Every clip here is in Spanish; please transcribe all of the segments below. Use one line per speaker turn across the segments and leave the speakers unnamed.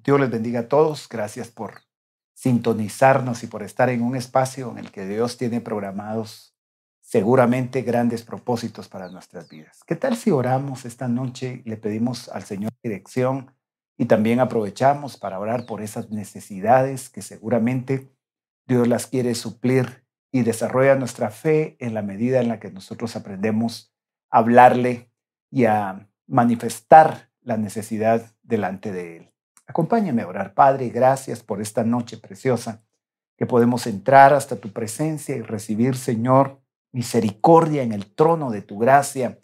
Dios les bendiga a todos. Gracias por sintonizarnos y por estar en un espacio en el que Dios tiene programados seguramente grandes propósitos para nuestras vidas. ¿Qué tal si oramos esta noche y le pedimos al Señor dirección y también aprovechamos para orar por esas necesidades que seguramente Dios las quiere suplir y desarrolla nuestra fe en la medida en la que nosotros aprendemos a hablarle y a manifestar la necesidad delante de Él? Acompáñame a orar. Padre, gracias por esta noche preciosa que podemos entrar hasta tu presencia y recibir, Señor, misericordia en el trono de tu gracia,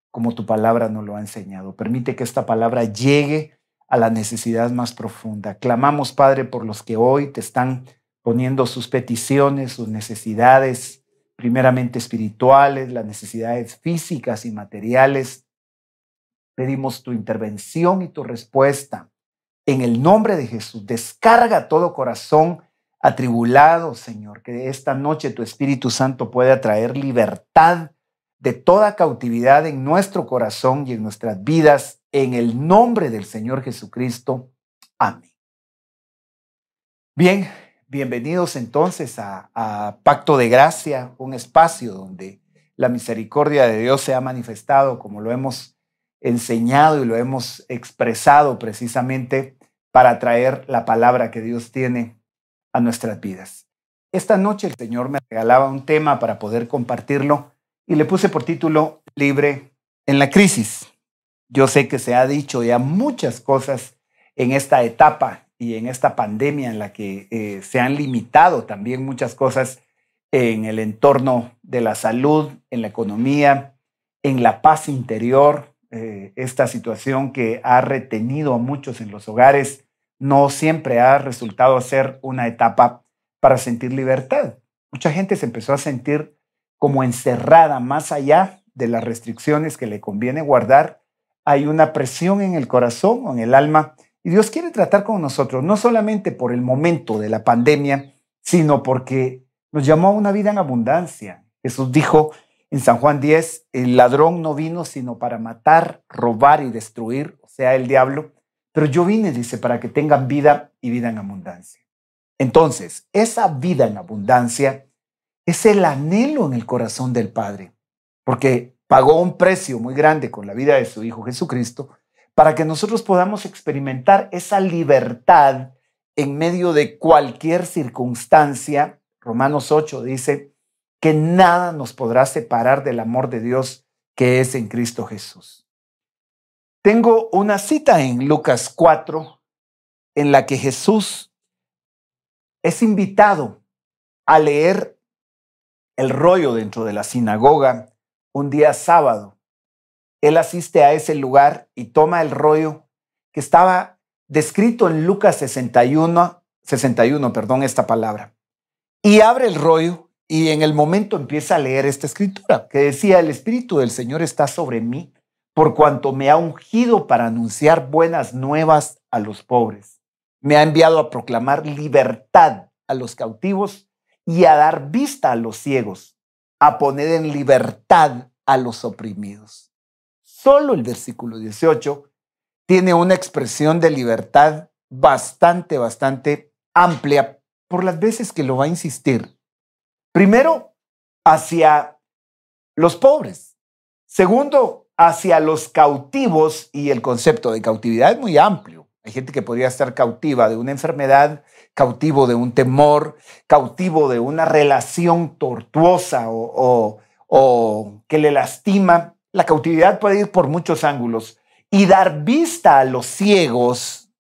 como tu palabra nos lo ha enseñado. Permite que esta palabra llegue a la necesidad más profunda. Clamamos, Padre, por los que hoy te están poniendo sus peticiones, sus necesidades, primeramente espirituales, las necesidades físicas y materiales. Pedimos tu intervención y tu respuesta. En el nombre de Jesús, descarga todo corazón atribulado, Señor, que esta noche tu Espíritu Santo pueda traer libertad de toda cautividad en nuestro corazón y en nuestras vidas, en el nombre del Señor Jesucristo. Amén. Bien, bienvenidos entonces a Pacto de Gracia, un espacio donde la misericordia de Dios se ha manifestado, como lo hemos enseñado y lo hemos expresado precisamente para traer la palabra que Dios tiene a nuestras vidas. Esta noche el Señor me regalaba un tema para poder compartirlo y le puse por título Libre en la crisis. Yo sé que se ha dicho ya muchas cosas en esta etapa y en esta pandemia en la que se han limitado también muchas cosas en el entorno de la salud, en la economía, en la paz interior. Esta situación que ha retenido a muchos en los hogares no siempre ha resultado ser una etapa para sentir libertad. Mucha gente se empezó a sentir como encerrada más allá de las restricciones que le conviene guardar. Hay una presión en el corazón o en el alma y Dios quiere tratar con nosotros, no solamente por el momento de la pandemia, sino porque nos llamó a una vida en abundancia. Jesús dijo en San Juan 10, el ladrón no vino sino para matar, robar y destruir, o sea, el diablo. Pero yo vine, dice, para que tengan vida y vida en abundancia. Entonces, esa vida en abundancia es el anhelo en el corazón del Padre, porque pagó un precio muy grande con la vida de su Hijo Jesucristo para que nosotros podamos experimentar esa libertad en medio de cualquier circunstancia. Romanos 8 dice que nada nos podrá separar del amor de Dios que es en Cristo Jesús. Tengo una cita en Lucas 4 en la que Jesús es invitado a leer el rollo dentro de la sinagoga un día sábado. Él asiste a ese lugar y toma el rollo que estaba descrito en Lucas 61, esta palabra, y abre el rollo. Y en el momento empieza a leer esta escritura que decía, el Espíritu del Señor está sobre mí, por cuanto me ha ungido para anunciar buenas nuevas a los pobres. Me ha enviado a proclamar libertad a los cautivos y a dar vista a los ciegos, a poner en libertad a los oprimidos. Solo el versículo 18 tiene una expresión de libertad bastante amplia por las veces que lo va a insistir. Primero, hacia los pobres. Segundo, hacia los cautivos, y el concepto de cautividad es muy amplio. Hay gente que podría estar cautiva de una enfermedad, cautivo de un temor, cautivo de una relación tortuosa o que le lastima. La cautividad puede ir por muchos ángulos. Y dar vista a los ciegos,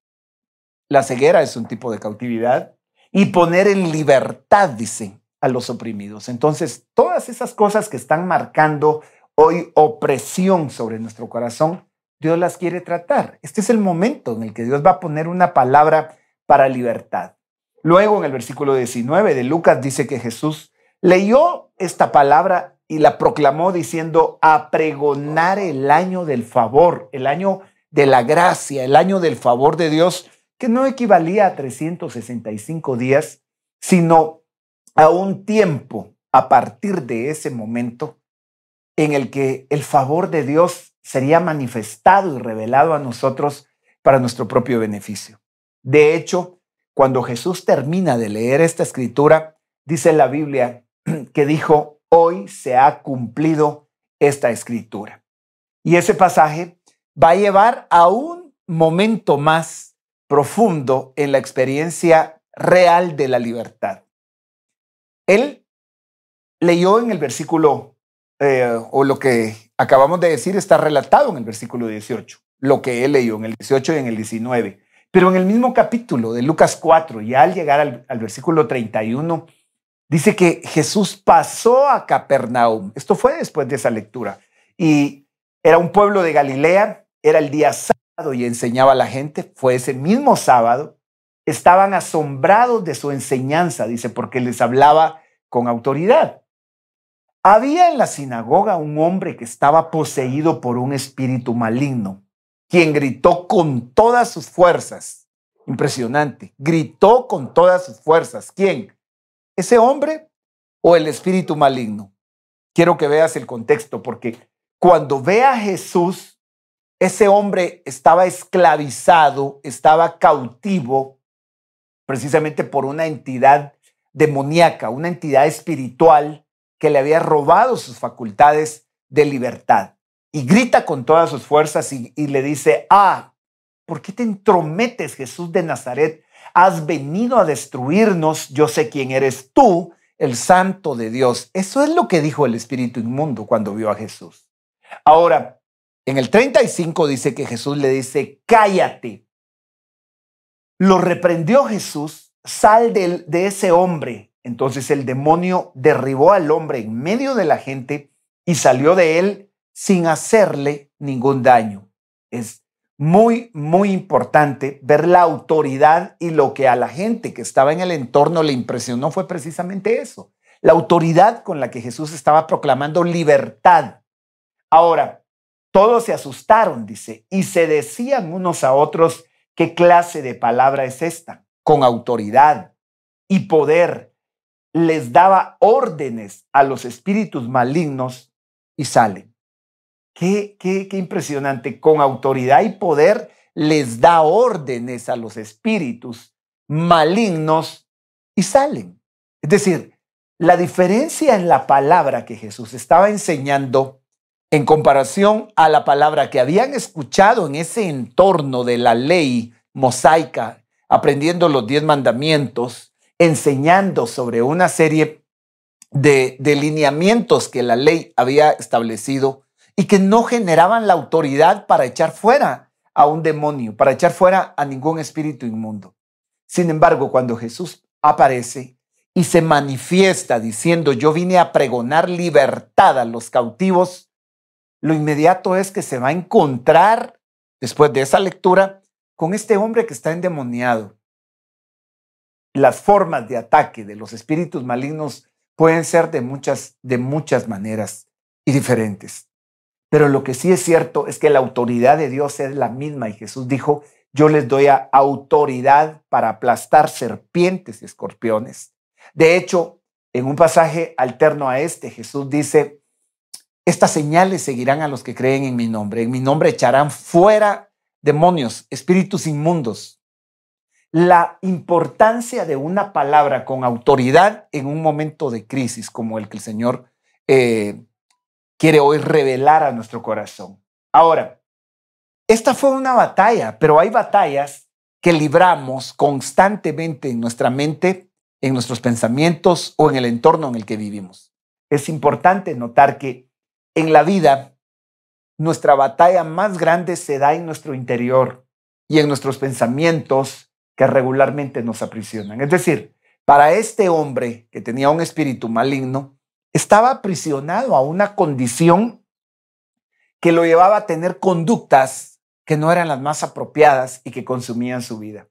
la ceguera es un tipo de cautividad, y poner en libertad, dice, a los oprimidos. Entonces, todas esas cosas que están marcando hoy opresión sobre nuestro corazón, Dios las quiere tratar. Este es el momento en el que Dios va a poner una palabra para libertad. Luego, en el versículo 19 de Lucas, dice que Jesús leyó esta palabra y la proclamó diciendo: a pregonar el año del favor, el año de la gracia, el año del favor de Dios, que no equivalía a 365 días, sino a un tiempo a partir de ese momento en el que el favor de Dios sería manifestado y revelado a nosotros para nuestro propio beneficio. De hecho, cuando Jesús termina de leer esta escritura, dice la Biblia que dijo: hoy se ha cumplido esta escritura. Y ese pasaje va a llevar a un momento más profundo en la experiencia real de la libertad. Él leyó en el versículo, o lo que acabamos de decir está relatado en el versículo 18, lo que él leyó en el 18 y en el 19. Pero en el mismo capítulo de Lucas 4, ya al llegar al versículo 31, dice que Jesús pasó a Capernaum. Esto fue después de esa lectura. Y era un pueblo de Galilea, era el día sábado y enseñaba a la gente. Fue ese mismo sábado. Estaban asombrados de su enseñanza, dice, porque les hablaba con autoridad. Había en la sinagoga un hombre que estaba poseído por un espíritu maligno, quien gritó con todas sus fuerzas. Impresionante. Gritó con todas sus fuerzas. ¿Quién? ¿Ese hombre o el espíritu maligno? Quiero que veas el contexto, porque cuando ve a Jesús, ese hombre estaba esclavizado, estaba cautivo, precisamente por una entidad demoníaca, una entidad espiritual que le había robado sus facultades de libertad. Y grita con todas sus fuerzas y le dice: ¿por qué te entrometes, Jesús de Nazaret? Has venido a destruirnos. Yo sé quién eres tú, el Santo de Dios. Eso es lo que dijo el espíritu inmundo cuando vio a Jesús. Ahora, en el 35 dice que Jesús le dice: cállate. Lo reprendió Jesús: sal de ese hombre. Entonces el demonio derribó al hombre en medio de la gente y salió de él sin hacerle ningún daño. Es muy, muy importante ver la autoridad, y lo que a la gente que estaba en el entorno le impresionó fue precisamente eso, la autoridad con la que Jesús estaba proclamando libertad. Ahora, todos se asustaron, dice, y se decían unos a otros: ¿qué clase de palabra es esta? Con autoridad y poder les daba órdenes a los espíritus malignos y salen. Qué impresionante. Con autoridad y poder les da órdenes a los espíritus malignos y salen. Es decir, la diferencia en la palabra que Jesús estaba enseñando en comparación a la palabra que habían escuchado en ese entorno de la ley mosaica, aprendiendo los 10 mandamientos, enseñando sobre una serie de lineamientos que la ley había establecido y que no generaban la autoridad para echar fuera a un demonio, para echar fuera a ningún espíritu inmundo. Sin embargo, cuando Jesús aparece y se manifiesta diciendo: yo vine a pregonar libertad a los cautivos, lo inmediato es que se va a encontrar, después de esa lectura, con este hombre que está endemoniado. Las formas de ataque de los espíritus malignos pueden ser de muchas maneras y diferentes. Pero lo que sí es cierto es que la autoridad de Dios es la misma, y Jesús dijo: yo les doy autoridad para aplastar serpientes y escorpiones. De hecho, en un pasaje alterno a este, Jesús dice: estas señales seguirán a los que creen en mi nombre echarán fuera demonios, espíritus inmundos. La importancia de una palabra con autoridad en un momento de crisis como el que el Señor quiere hoy revelar a nuestro corazón. Ahora, esta fue una batalla, pero hay batallas que libramos constantemente en nuestra mente, en nuestros pensamientos o en el entorno en el que vivimos. Es importante notar que en la vida nuestra batalla más grande se da en nuestro interior y en nuestros pensamientos que regularmente nos aprisionan. Es decir, para este hombre que tenía un espíritu maligno, estaba aprisionado a una condición que lo llevaba a tener conductas que no eran las más apropiadas y que consumían su vida.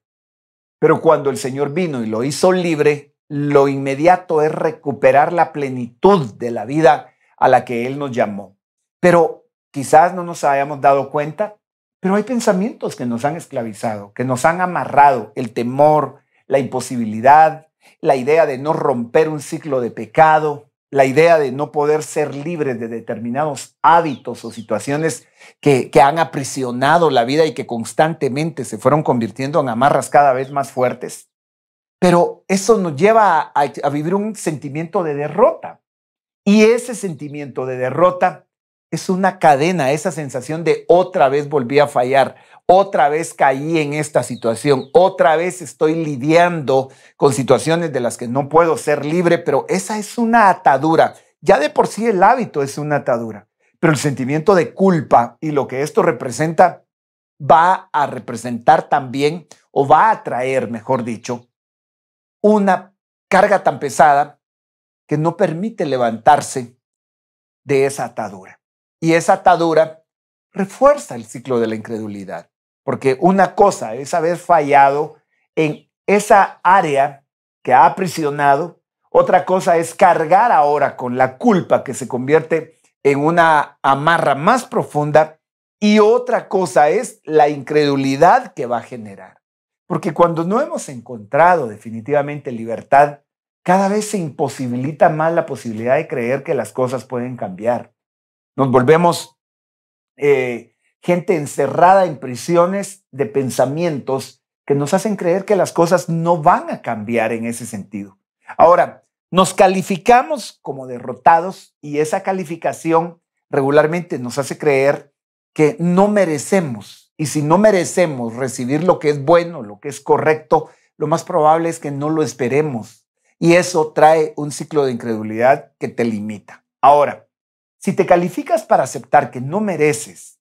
Pero cuando el Señor vino y lo hizo libre, lo inmediato es recuperar la plenitud de la vida a la que Él nos llamó. Pero quizás no nos hayamos dado cuenta, pero hay pensamientos que nos han esclavizado, que nos han amarrado: el temor, la imposibilidad, la idea de no romper un ciclo de pecado, la idea de no poder ser libres de determinados hábitos o situaciones que han aprisionado la vida y que constantemente se fueron convirtiendo en amarras cada vez más fuertes. Pero eso nos lleva a vivir un sentimiento de derrota. Y ese sentimiento de derrota es una cadena, esa sensación de otra vez volví a fallar, otra vez caí en esta situación, otra vez estoy lidiando con situaciones de las que no puedo ser libre, pero esa es una atadura. Ya de por sí el hábito es una atadura, pero el sentimiento de culpa y lo que esto representa va a representar también, o va a traer, mejor dicho, una carga tan pesada que no permite levantarse de esa atadura. Y esa atadura refuerza el ciclo de la incredulidad, porque una cosa es haber fallado en esa área que ha aprisionado, otra cosa es cargar ahora con la culpa que se convierte en una amarra más profunda, y otra cosa es la incredulidad que va a generar. Porque cuando no hemos encontrado definitivamente libertad, cada vez se imposibilita más la posibilidad de creer que las cosas pueden cambiar. Nos volvemos gente encerrada en prisiones de pensamientos que nos hacen creer que las cosas no van a cambiar en ese sentido. Ahora, nos calificamos como derrotados y esa calificación regularmente nos hace creer que no merecemos. Y si no merecemos recibir lo que es bueno, lo que es correcto, lo más probable es que no lo esperemos. Y eso trae un ciclo de incredulidad que te limita. Ahora, si te calificas para aceptar que no mereces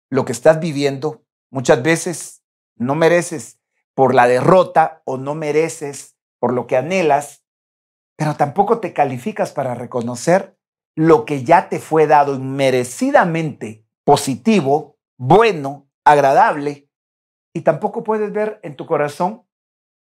lo que estás viviendo, muchas veces no mereces por la derrota o no mereces por lo que anhelas, pero tampoco te calificas para reconocer lo que ya te fue dado inmerecidamente positivo, bueno, agradable, y tampoco puedes ver en tu corazón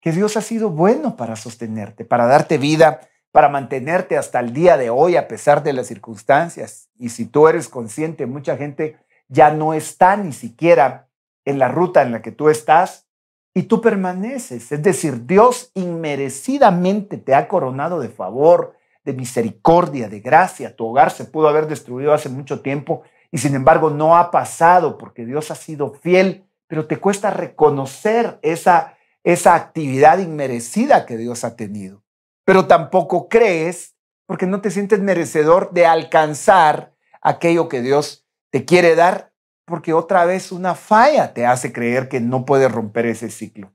que Dios ha sido bueno para sostenerte, para darte vida, para mantenerte hasta el día de hoy a pesar de las circunstancias. Y si tú eres consciente, mucha gente ya no está ni siquiera en la ruta en la que tú estás y tú permaneces. Es decir, Dios inmerecidamente te ha coronado de favor, de misericordia, de gracia. Tu hogar se pudo haber destruido hace mucho tiempo y sin embargo no ha pasado porque Dios ha sido fiel, pero te cuesta reconocer esa actividad inmerecida que Dios ha tenido. Pero tampoco crees porque no te sientes merecedor de alcanzar aquello que Dios te quiere dar, porque otra vez una falla te hace creer que no puedes romper ese ciclo.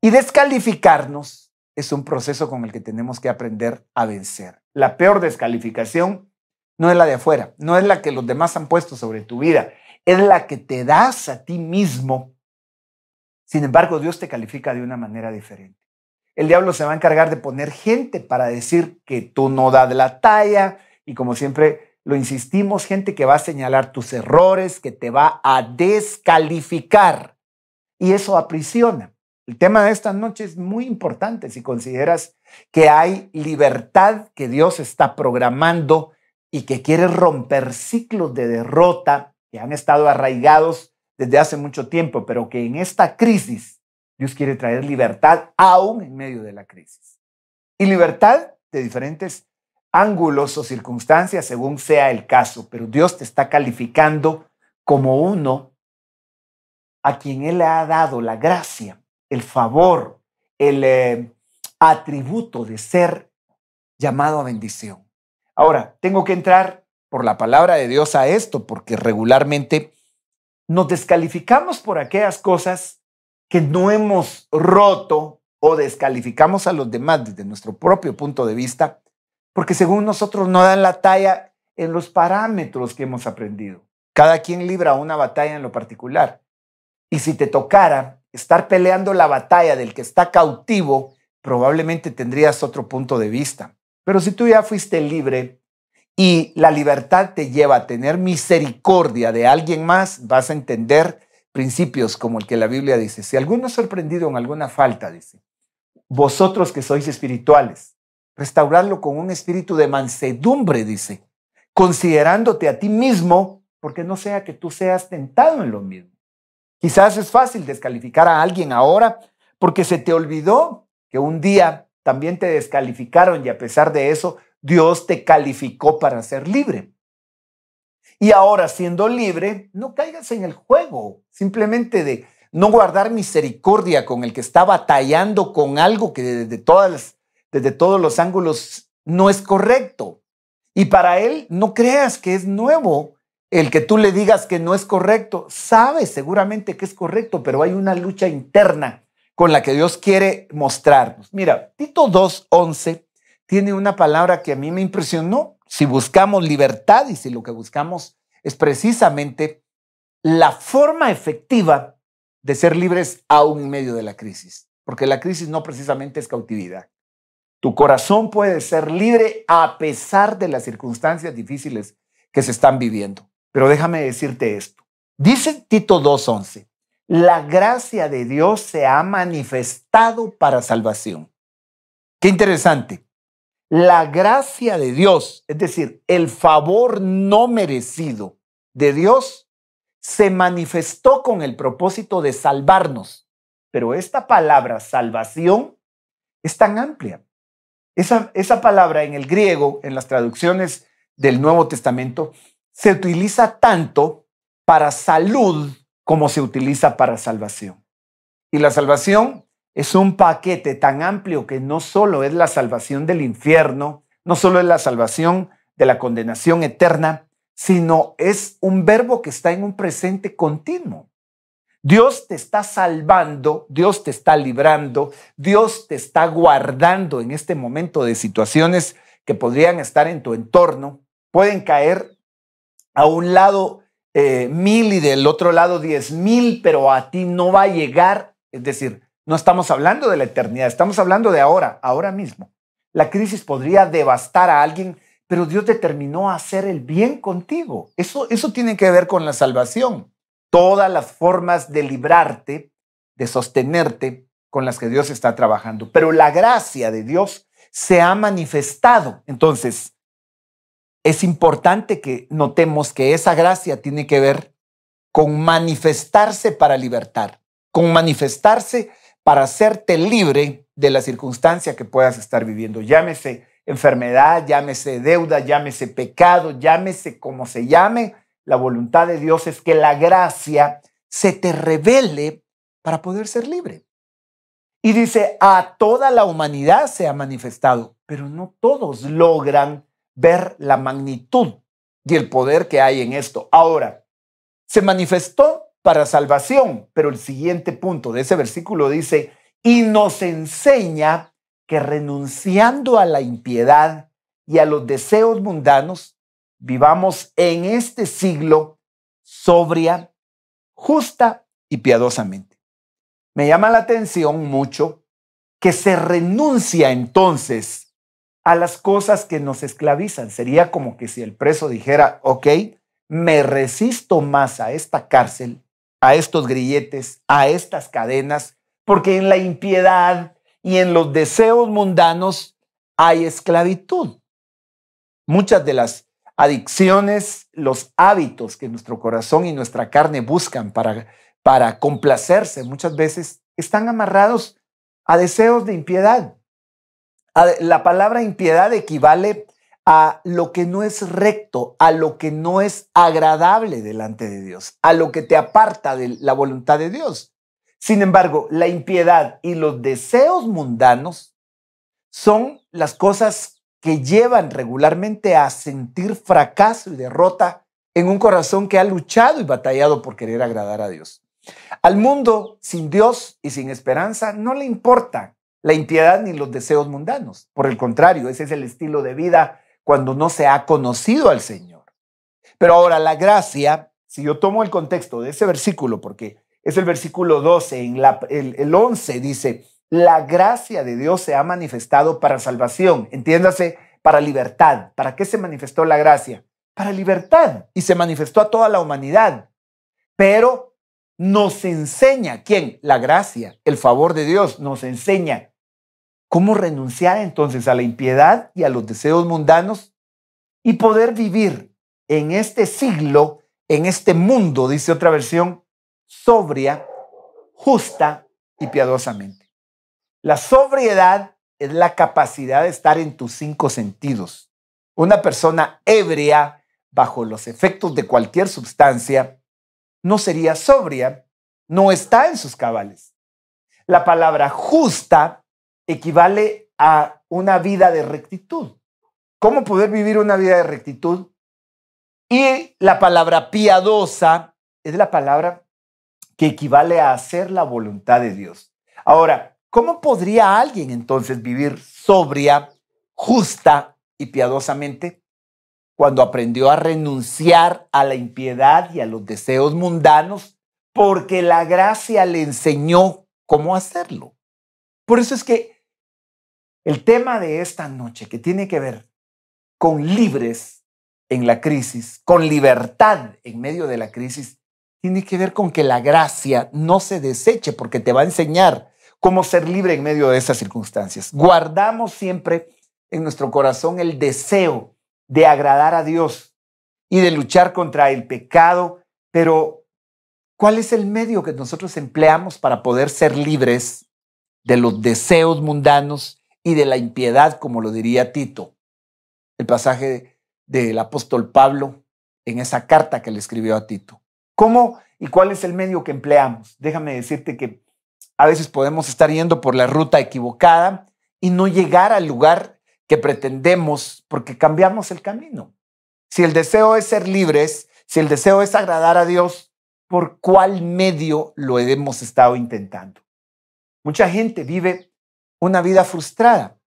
Y descalificarnos es un proceso con el que tenemos que aprender a vencer. La peor descalificación no es la de afuera, no es la que los demás han puesto sobre tu vida, es la que te das a ti mismo. Sin embargo, Dios te califica de una manera diferente. El diablo se va a encargar de poner gente para decir que tú no das la talla y, como siempre lo insistimos, gente que va a señalar tus errores, que te va a descalificar, y eso aprisiona. El tema de esta noche es muy importante si consideras que hay libertad que Dios está programando y que quiere romper ciclos de derrota que han estado arraigados desde hace mucho tiempo, pero que en esta crisis Dios quiere traer libertad aún en medio de la crisis. Y libertad de diferentes ángulos o circunstancias según sea el caso, pero Dios te está calificando como uno a quien Él le ha dado la gracia, el favor, el atributo de ser llamado a bendición. Ahora, tengo que entrar por la palabra de Dios a esto, porque regularmente nos descalificamos por aquellas cosas que no hemos roto o descalificamos a los demás desde nuestro propio punto de vista, porque según nosotros no dan la talla en los parámetros que hemos aprendido. Cada quien libra una batalla en lo particular. Y si te tocara estar peleando la batalla del que está cautivo, probablemente tendrías otro punto de vista. Pero si tú ya fuiste libre y la libertad te lleva a tener misericordia de alguien más, vas a entender principios como el que la Biblia dice. Si alguno es sorprendido en alguna falta, dice, vosotros que sois espirituales, restaurarlo con un espíritu de mansedumbre, dice, considerándote a ti mismo, porque no sea que tú seas tentado en lo mismo. Quizás es fácil descalificar a alguien ahora porque se te olvidó que un día también te descalificaron y a pesar de eso, Dios te calificó para ser libre. Y ahora, siendo libre, no caigas en el juego simplemente de no guardar misericordia con el que está batallando con algo que desde todos los ángulos no es correcto. Y para él, no creas que es nuevo el que tú le digas que no es correcto. Sabe seguramente que es correcto, pero hay una lucha interna con la que Dios quiere mostrarnos. Mira, Tito 2:11 tiene una palabra que a mí me impresionó. Si buscamos libertad y si lo que buscamos es precisamente la forma efectiva de ser libres aún en medio de la crisis, porque la crisis no precisamente es cautividad. Tu corazón puede ser libre a pesar de las circunstancias difíciles que se están viviendo. Pero déjame decirte esto. Dice Tito 2:11, la gracia de Dios se ha manifestado para salvación. Qué interesante. La gracia de Dios, es decir, el favor no merecido de Dios, se manifestó con el propósito de salvarnos. Pero esta palabra salvación es tan amplia. Esa palabra en el griego, en las traducciones del Nuevo Testamento, se utiliza tanto para salud como se utiliza para salvación. Y la salvación es un paquete tan amplio que no solo es la salvación del infierno, no solo es la salvación de la condenación eterna, sino es un verbo que está en un presente continuo. Dios te está salvando, Dios te está librando, Dios te está guardando en este momento de situaciones que podrían estar en tu entorno. Pueden caer a un lado 1,000 y del otro lado 10,000, pero a ti no va a llegar. Es decir, no estamos hablando de la eternidad, estamos hablando de ahora mismo. La crisis podría devastar a alguien, pero Dios determinó hacer el bien contigo. Eso tiene que ver con la salvación. Todas las formas de librarte, de sostenerte con las que Dios está trabajando. Pero la gracia de Dios se ha manifestado. Entonces, es importante que notemos que esa gracia tiene que ver con manifestarse para libertar, con manifestarse para hacerte libre de la circunstancia que puedas estar viviendo. Llámese enfermedad, llámese deuda, llámese pecado, llámese como se llame. La voluntad de Dios es que la gracia se te revele para poder ser libre. Y dice, a toda la humanidad se ha manifestado, pero no todos logran ver la magnitud y el poder que hay en esto. Ahora, se manifestó para salvación, pero el siguiente punto de ese versículo dice, y nos enseña que renunciando a la impiedad y a los deseos mundanos, vivamos en este siglo sobria, justa y piadosamente. Me llama la atención mucho que se renuncia entonces a las cosas que nos esclavizan. Sería como que si el preso dijera, ok, me resisto más a esta cárcel, a estos grilletes, a estas cadenas, porque en la impiedad y en los deseos mundanos hay esclavitud. Muchas de las adicciones, los hábitos que nuestro corazón y nuestra carne buscan para complacerse, muchas veces están amarrados a deseos de impiedad. La palabra impiedad equivale a lo que no es recto, a lo que no es agradable delante de Dios, a lo que te aparta de la voluntad de Dios. Sin embargo, la impiedad y los deseos mundanos son las cosas que llevan regularmente a sentir fracaso y derrota en un corazón que ha luchado y batallado por querer agradar a Dios. Al mundo sin Dios y sin esperanza no le importa la impiedad ni los deseos mundanos. Por el contrario, ese es el estilo de vida cuando no se ha conocido al Señor. Pero ahora la gracia, si yo tomo el contexto de ese versículo, porque es el versículo 12, el 11 dice, la gracia de Dios se ha manifestado para salvación, entiéndase, para libertad. ¿Para qué se manifestó la gracia? Para libertad, y se manifestó a toda la humanidad. Pero nos enseña, ¿quién? La gracia, el favor de Dios nos enseña cómo renunciar entonces a la impiedad y a los deseos mundanos y poder vivir en este siglo, en este mundo, dice otra versión, sobria, justa y piadosamente. La sobriedad es la capacidad de estar en tus 5 sentidos. Una persona ebria, bajo los efectos de cualquier sustancia, no sería sobria, no está en sus cabales. La palabra justa equivale a una vida de rectitud. ¿Cómo poder vivir una vida de rectitud? Y la palabra piadosa es la palabra que equivale a hacer la voluntad de Dios. Ahora, ¿cómo podría alguien entonces vivir sobria, justa y piadosamente? Cuando aprendió a renunciar a la impiedad y a los deseos mundanos, porque la gracia le enseñó cómo hacerlo. Por eso es que el tema de esta noche, que tiene que ver con libres en la crisis, con libertad en medio de la crisis, tiene que ver con que la gracia no se deseche, porque te va a enseñar cómo ser libre en medio de esas circunstancias. Guardamos siempre en nuestro corazón el deseo de agradar a Dios y de luchar contra el pecado, pero ¿cuál es el medio que nosotros empleamos para poder ser libres de los deseos mundanos y de la impiedad, como lo diría Tito? El pasaje del apóstol Pablo en esa carta que le escribió a Tito. ¿Cómo y cuál es el medio que empleamos? Déjame decirte que a veces podemos estar yendo por la ruta equivocada y no llegar al lugar que pretendemos porque cambiamos el camino. Si el deseo es ser libres, si el deseo es agradar a Dios, ¿por cuál medio lo hemos estado intentando? Mucha gente vive una vida frustrada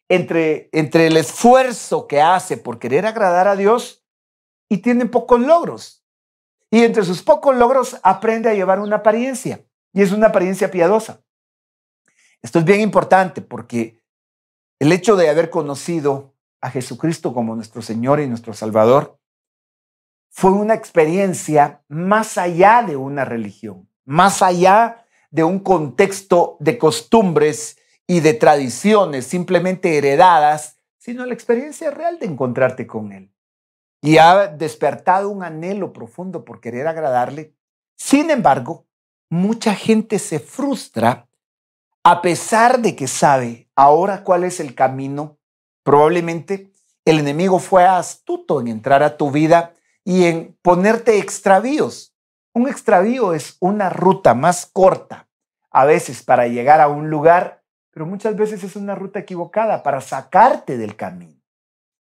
entre el esfuerzo que hace por querer agradar a Dios y tiene pocos logros. Y entre sus pocos logros aprende a llevar una apariencia, y es una apariencia piadosa. Esto es bien importante porque el hecho de haber conocido a Jesucristo como nuestro Señor y nuestro Salvador fue una experiencia más allá de una religión, más allá de un contexto de costumbres y de tradiciones simplemente heredadas, sino la experiencia real de encontrarte con Él. Y ha despertado un anhelo profundo por querer agradarle. Sin embargo, mucha gente se frustra a pesar de que sabe ahora cuál es el camino. Probablemente el enemigo fue astuto en entrar a tu vida y en ponerte extravíos. Un extravío es una ruta más corta, a veces para llegar a un lugar, pero muchas veces es una ruta equivocada para sacarte del camino.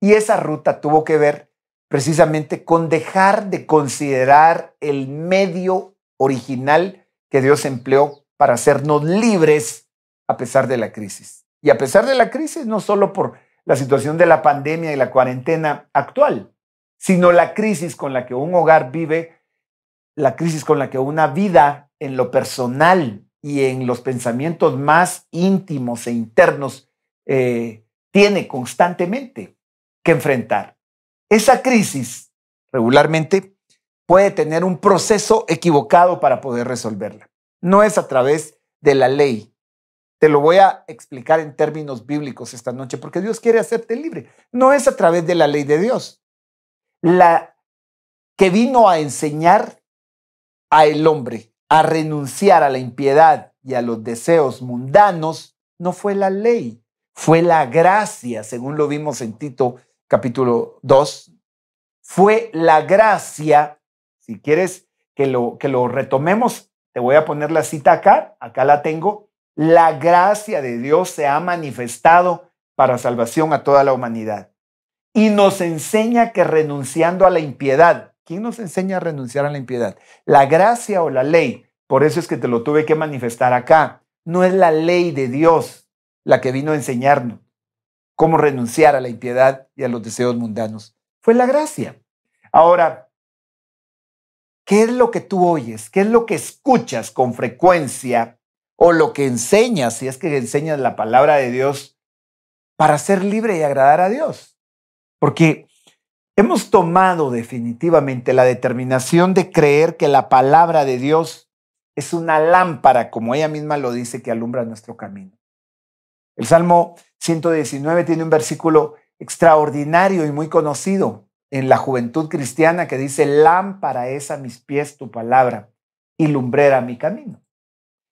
Y esa ruta tuvo que ver precisamente con dejar de considerar el medio original que Dios empleó para hacernos libres a pesar de la crisis. Y a pesar de la crisis, no solo por la situación de la pandemia y la cuarentena actual, sino la crisis con la que un hogar vive, la crisis con la que una vida en lo personal y en los pensamientos más íntimos e internos tiene constantemente que enfrentar. Esa crisis regularmente puede tener un proceso equivocado para poder resolverla. No es a través de la ley. Te lo voy a explicar en términos bíblicos esta noche porque Dios quiere hacerte libre. No es a través de la ley de Dios. La que vino a enseñar al hombre a renunciar a la impiedad y a los deseos mundanos no fue la ley, fue la gracia, según lo vimos en Tito capítulo 2. Fue la gracia. Si quieres que lo retomemos, te voy a poner la cita acá la tengo. La gracia de Dios se ha manifestado para salvación a toda la humanidad. Y nos enseña que renunciando a la impiedad, ¿quién nos enseña a renunciar a la impiedad? ¿La gracia o la ley? Por eso es que te lo tuve que manifestar acá. No es la ley de Dios la que vino a enseñarnos cómo renunciar a la impiedad y a los deseos mundanos. Fue la gracia. Ahora, ¿qué es lo que tú oyes? ¿Qué es lo que escuchas con frecuencia o lo que enseñas, si es que enseñas la palabra de Dios, para ser libre y agradar a Dios? Porque hemos tomado definitivamente la determinación de creer que la palabra de Dios es una lámpara, como ella misma lo dice, que alumbra nuestro camino. El Salmo 119 tiene un versículo extraordinario y muy conocido en la juventud cristiana que dice: lámpara es a mis pies tu palabra y lumbrera mi camino.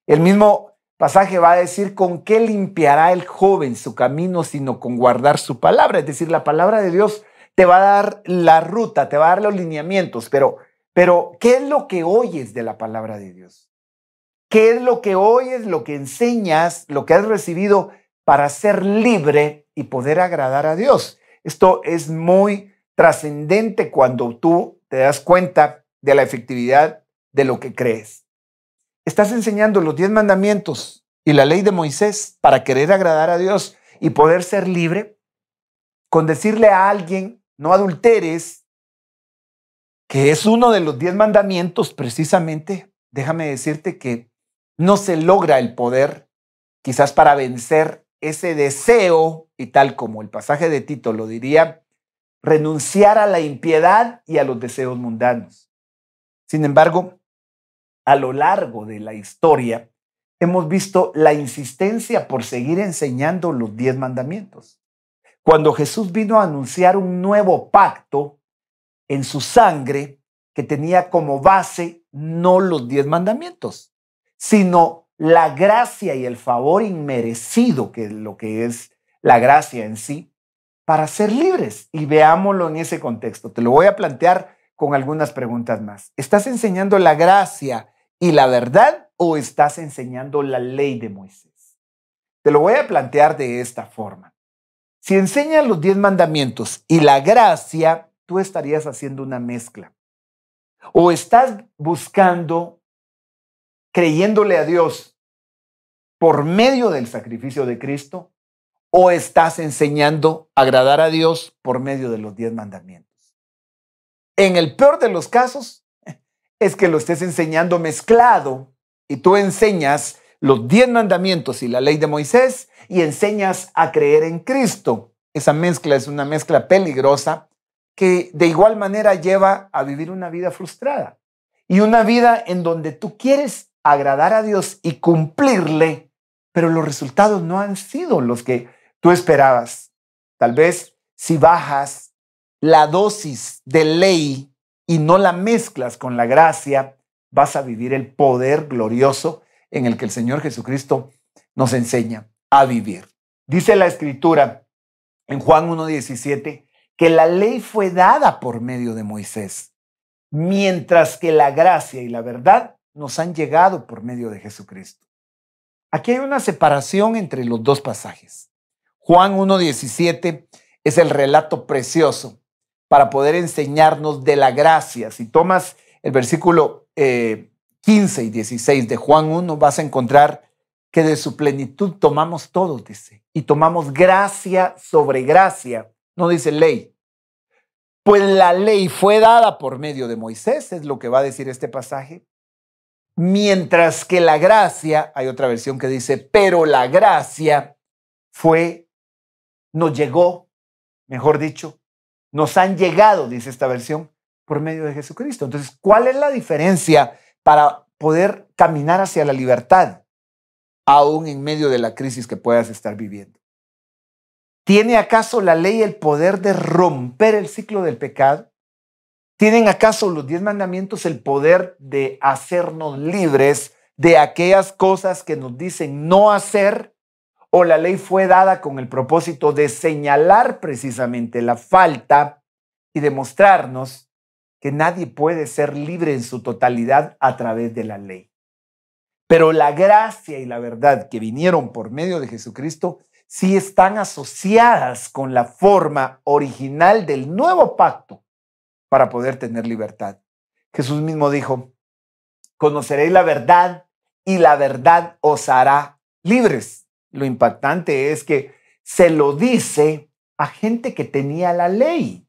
El mismo pasaje va a decir: ¿con qué limpiará el joven su camino sino con guardar su palabra? Es decir, la palabra de Dios te va a dar la ruta, te va a dar los lineamientos, pero ¿qué es lo que oyes de la palabra de Dios? ¿Qué es lo que oyes, lo que enseñas, lo que has recibido para ser libre y poder agradar a Dios? Esto es muy trascendente cuando tú te das cuenta de la efectividad de lo que crees. Estás enseñando los 10 mandamientos y la ley de Moisés para querer agradar a Dios y poder ser libre, con decirle a alguien: no adulteres, que es uno de los 10 mandamientos. Precisamente, déjame decirte que no se logra el poder, quizás para vencer ese deseo, y tal como el pasaje de Tito lo diría, renunciar a la impiedad y a los deseos mundanos. Sin embargo, a lo largo de la historia, hemos visto la insistencia por seguir enseñando los 10 mandamientos. Cuando Jesús vino a anunciar un nuevo pacto en su sangre que tenía como base no los 10 mandamientos, sino la gracia y el favor inmerecido, que es lo que es la gracia en sí, para ser libres. Y veámoslo en ese contexto. Te lo voy a plantear con algunas preguntas más. ¿Estás enseñando la gracia y la verdad o estás enseñando la ley de Moisés? Te lo voy a plantear de esta forma. Si enseñas los 10 mandamientos y la gracia, tú estarías haciendo una mezcla. O estás buscando, creyéndole a Dios por medio del sacrificio de Cristo, o estás enseñando a agradar a Dios por medio de los 10 mandamientos. En el peor de los casos, es que lo estés enseñando mezclado y tú enseñas los 10 mandamientos y la ley de Moisés y enseñas a creer en Cristo. Esa mezcla es una mezcla peligrosa que de igual manera lleva a vivir una vida frustrada y una vida en donde tú quieres agradar a Dios y cumplirle, pero los resultados no han sido los que tú esperabas. Tal vez si bajas la dosis de ley y no la mezclas con la gracia, vas a vivir el poder glorioso en el que el Señor Jesucristo nos enseña a vivir. Dice la Escritura en Juan 1:17 que la ley fue dada por medio de Moisés, mientras que la gracia y la verdad nos han llegado por medio de Jesucristo. Aquí hay una separación entre los dos pasajes. Juan 1:17 es el relato precioso para poder enseñarnos de la gracia. Si tomas el versículo 15 y 16 de Juan 1, vas a encontrar que de su plenitud tomamos todos, dice, y tomamos gracia sobre gracia. No dice ley. Pues la ley fue dada por medio de Moisés, es lo que va a decir este pasaje. Mientras que la gracia, hay otra versión que dice, pero la gracia nos llegó, mejor dicho, nos han llegado, dice esta versión, por medio de Jesucristo. Entonces, ¿cuál es la diferencia para poder caminar hacia la libertad, aún en medio de la crisis que puedas estar viviendo? ¿Tiene acaso la ley el poder de romper el ciclo del pecado? ¿Tienen acaso los 10 mandamientos el poder de hacernos libres de aquellas cosas que nos dicen no hacer? ¿O la ley fue dada con el propósito de señalar precisamente la falta y demostrarnos que nadie puede ser libre en su totalidad a través de la ley? Pero la gracia y la verdad que vinieron por medio de Jesucristo sí están asociadas con la forma original del nuevo pacto para poder tener libertad. Jesús mismo dijo: conoceréis la verdad y la verdad os hará libres. Lo impactante es que se lo dice a gente que tenía la ley,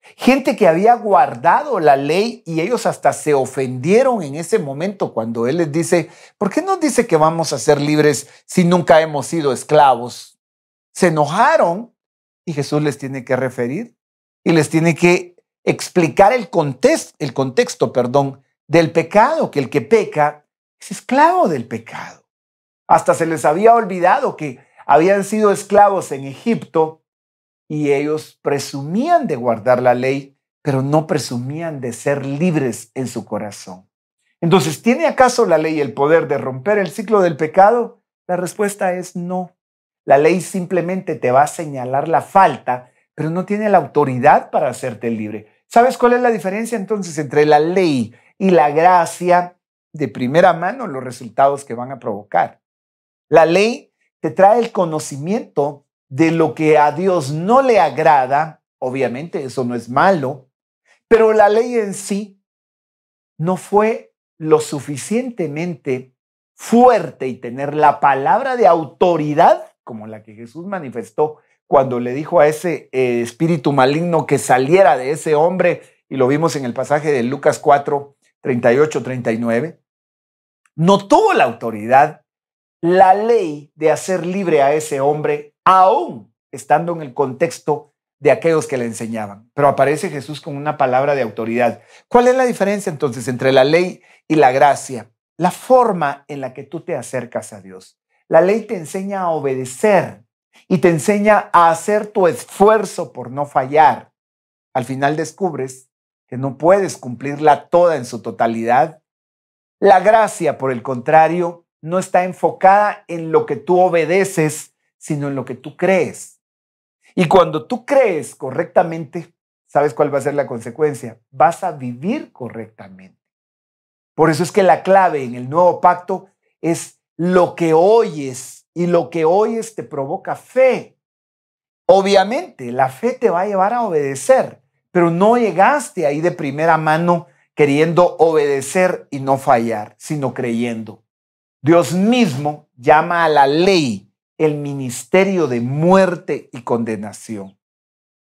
gente que había guardado la ley, y ellos hasta se ofendieron en ese momento cuando Él les dice: ¿por qué nos dice que vamos a ser libres si nunca hemos sido esclavos? Se enojaron y Jesús les tiene que referir y les tiene que explicar el contexto del pecado, que el que peca es esclavo del pecado. Hasta se les había olvidado que habían sido esclavos en Egipto y ellos presumían de guardar la ley, pero no presumían de ser libres en su corazón. Entonces, ¿tiene acaso la ley el poder de romper el ciclo del pecado? La respuesta es no. La ley simplemente te va a señalar la falta, pero no tiene la autoridad para hacerte libre. ¿Sabes cuál es la diferencia entonces entre la ley y la gracia? De primera mano, los resultados que van a provocar. La ley te trae el conocimiento de lo que a Dios no le agrada. Obviamente eso no es malo, pero la ley en sí no fue lo suficientemente fuerte y tener la palabra de autoridad como la que Jesús manifestó cuando le dijo a ese espíritu maligno que saliera de ese hombre, y lo vimos en el pasaje de Lucas 4, 38, 39. No tuvo la autoridad, la ley, de hacer libre a ese hombre, aún estando en el contexto de aquellos que le enseñaban. Pero aparece Jesús con una palabra de autoridad. ¿Cuál es la diferencia entonces entre la ley y la gracia? La forma en la que tú te acercas a Dios. La ley te enseña a obedecer y te enseña a hacer tu esfuerzo por no fallar. Al final descubres que no puedes cumplirla toda en su totalidad. La gracia, por el contrario, no está enfocada en lo que tú obedeces, sino en lo que tú crees. Y cuando tú crees correctamente, ¿sabes cuál va a ser la consecuencia? Vas a vivir correctamente. Por eso es que la clave en el nuevo pacto es lo que oyes, y lo que oyes te provoca fe. Obviamente, la fe te va a llevar a obedecer, pero no llegaste ahí de primera mano queriendo obedecer y no fallar, sino creyendo. Dios mismo llama a la ley el ministerio de muerte y condenación.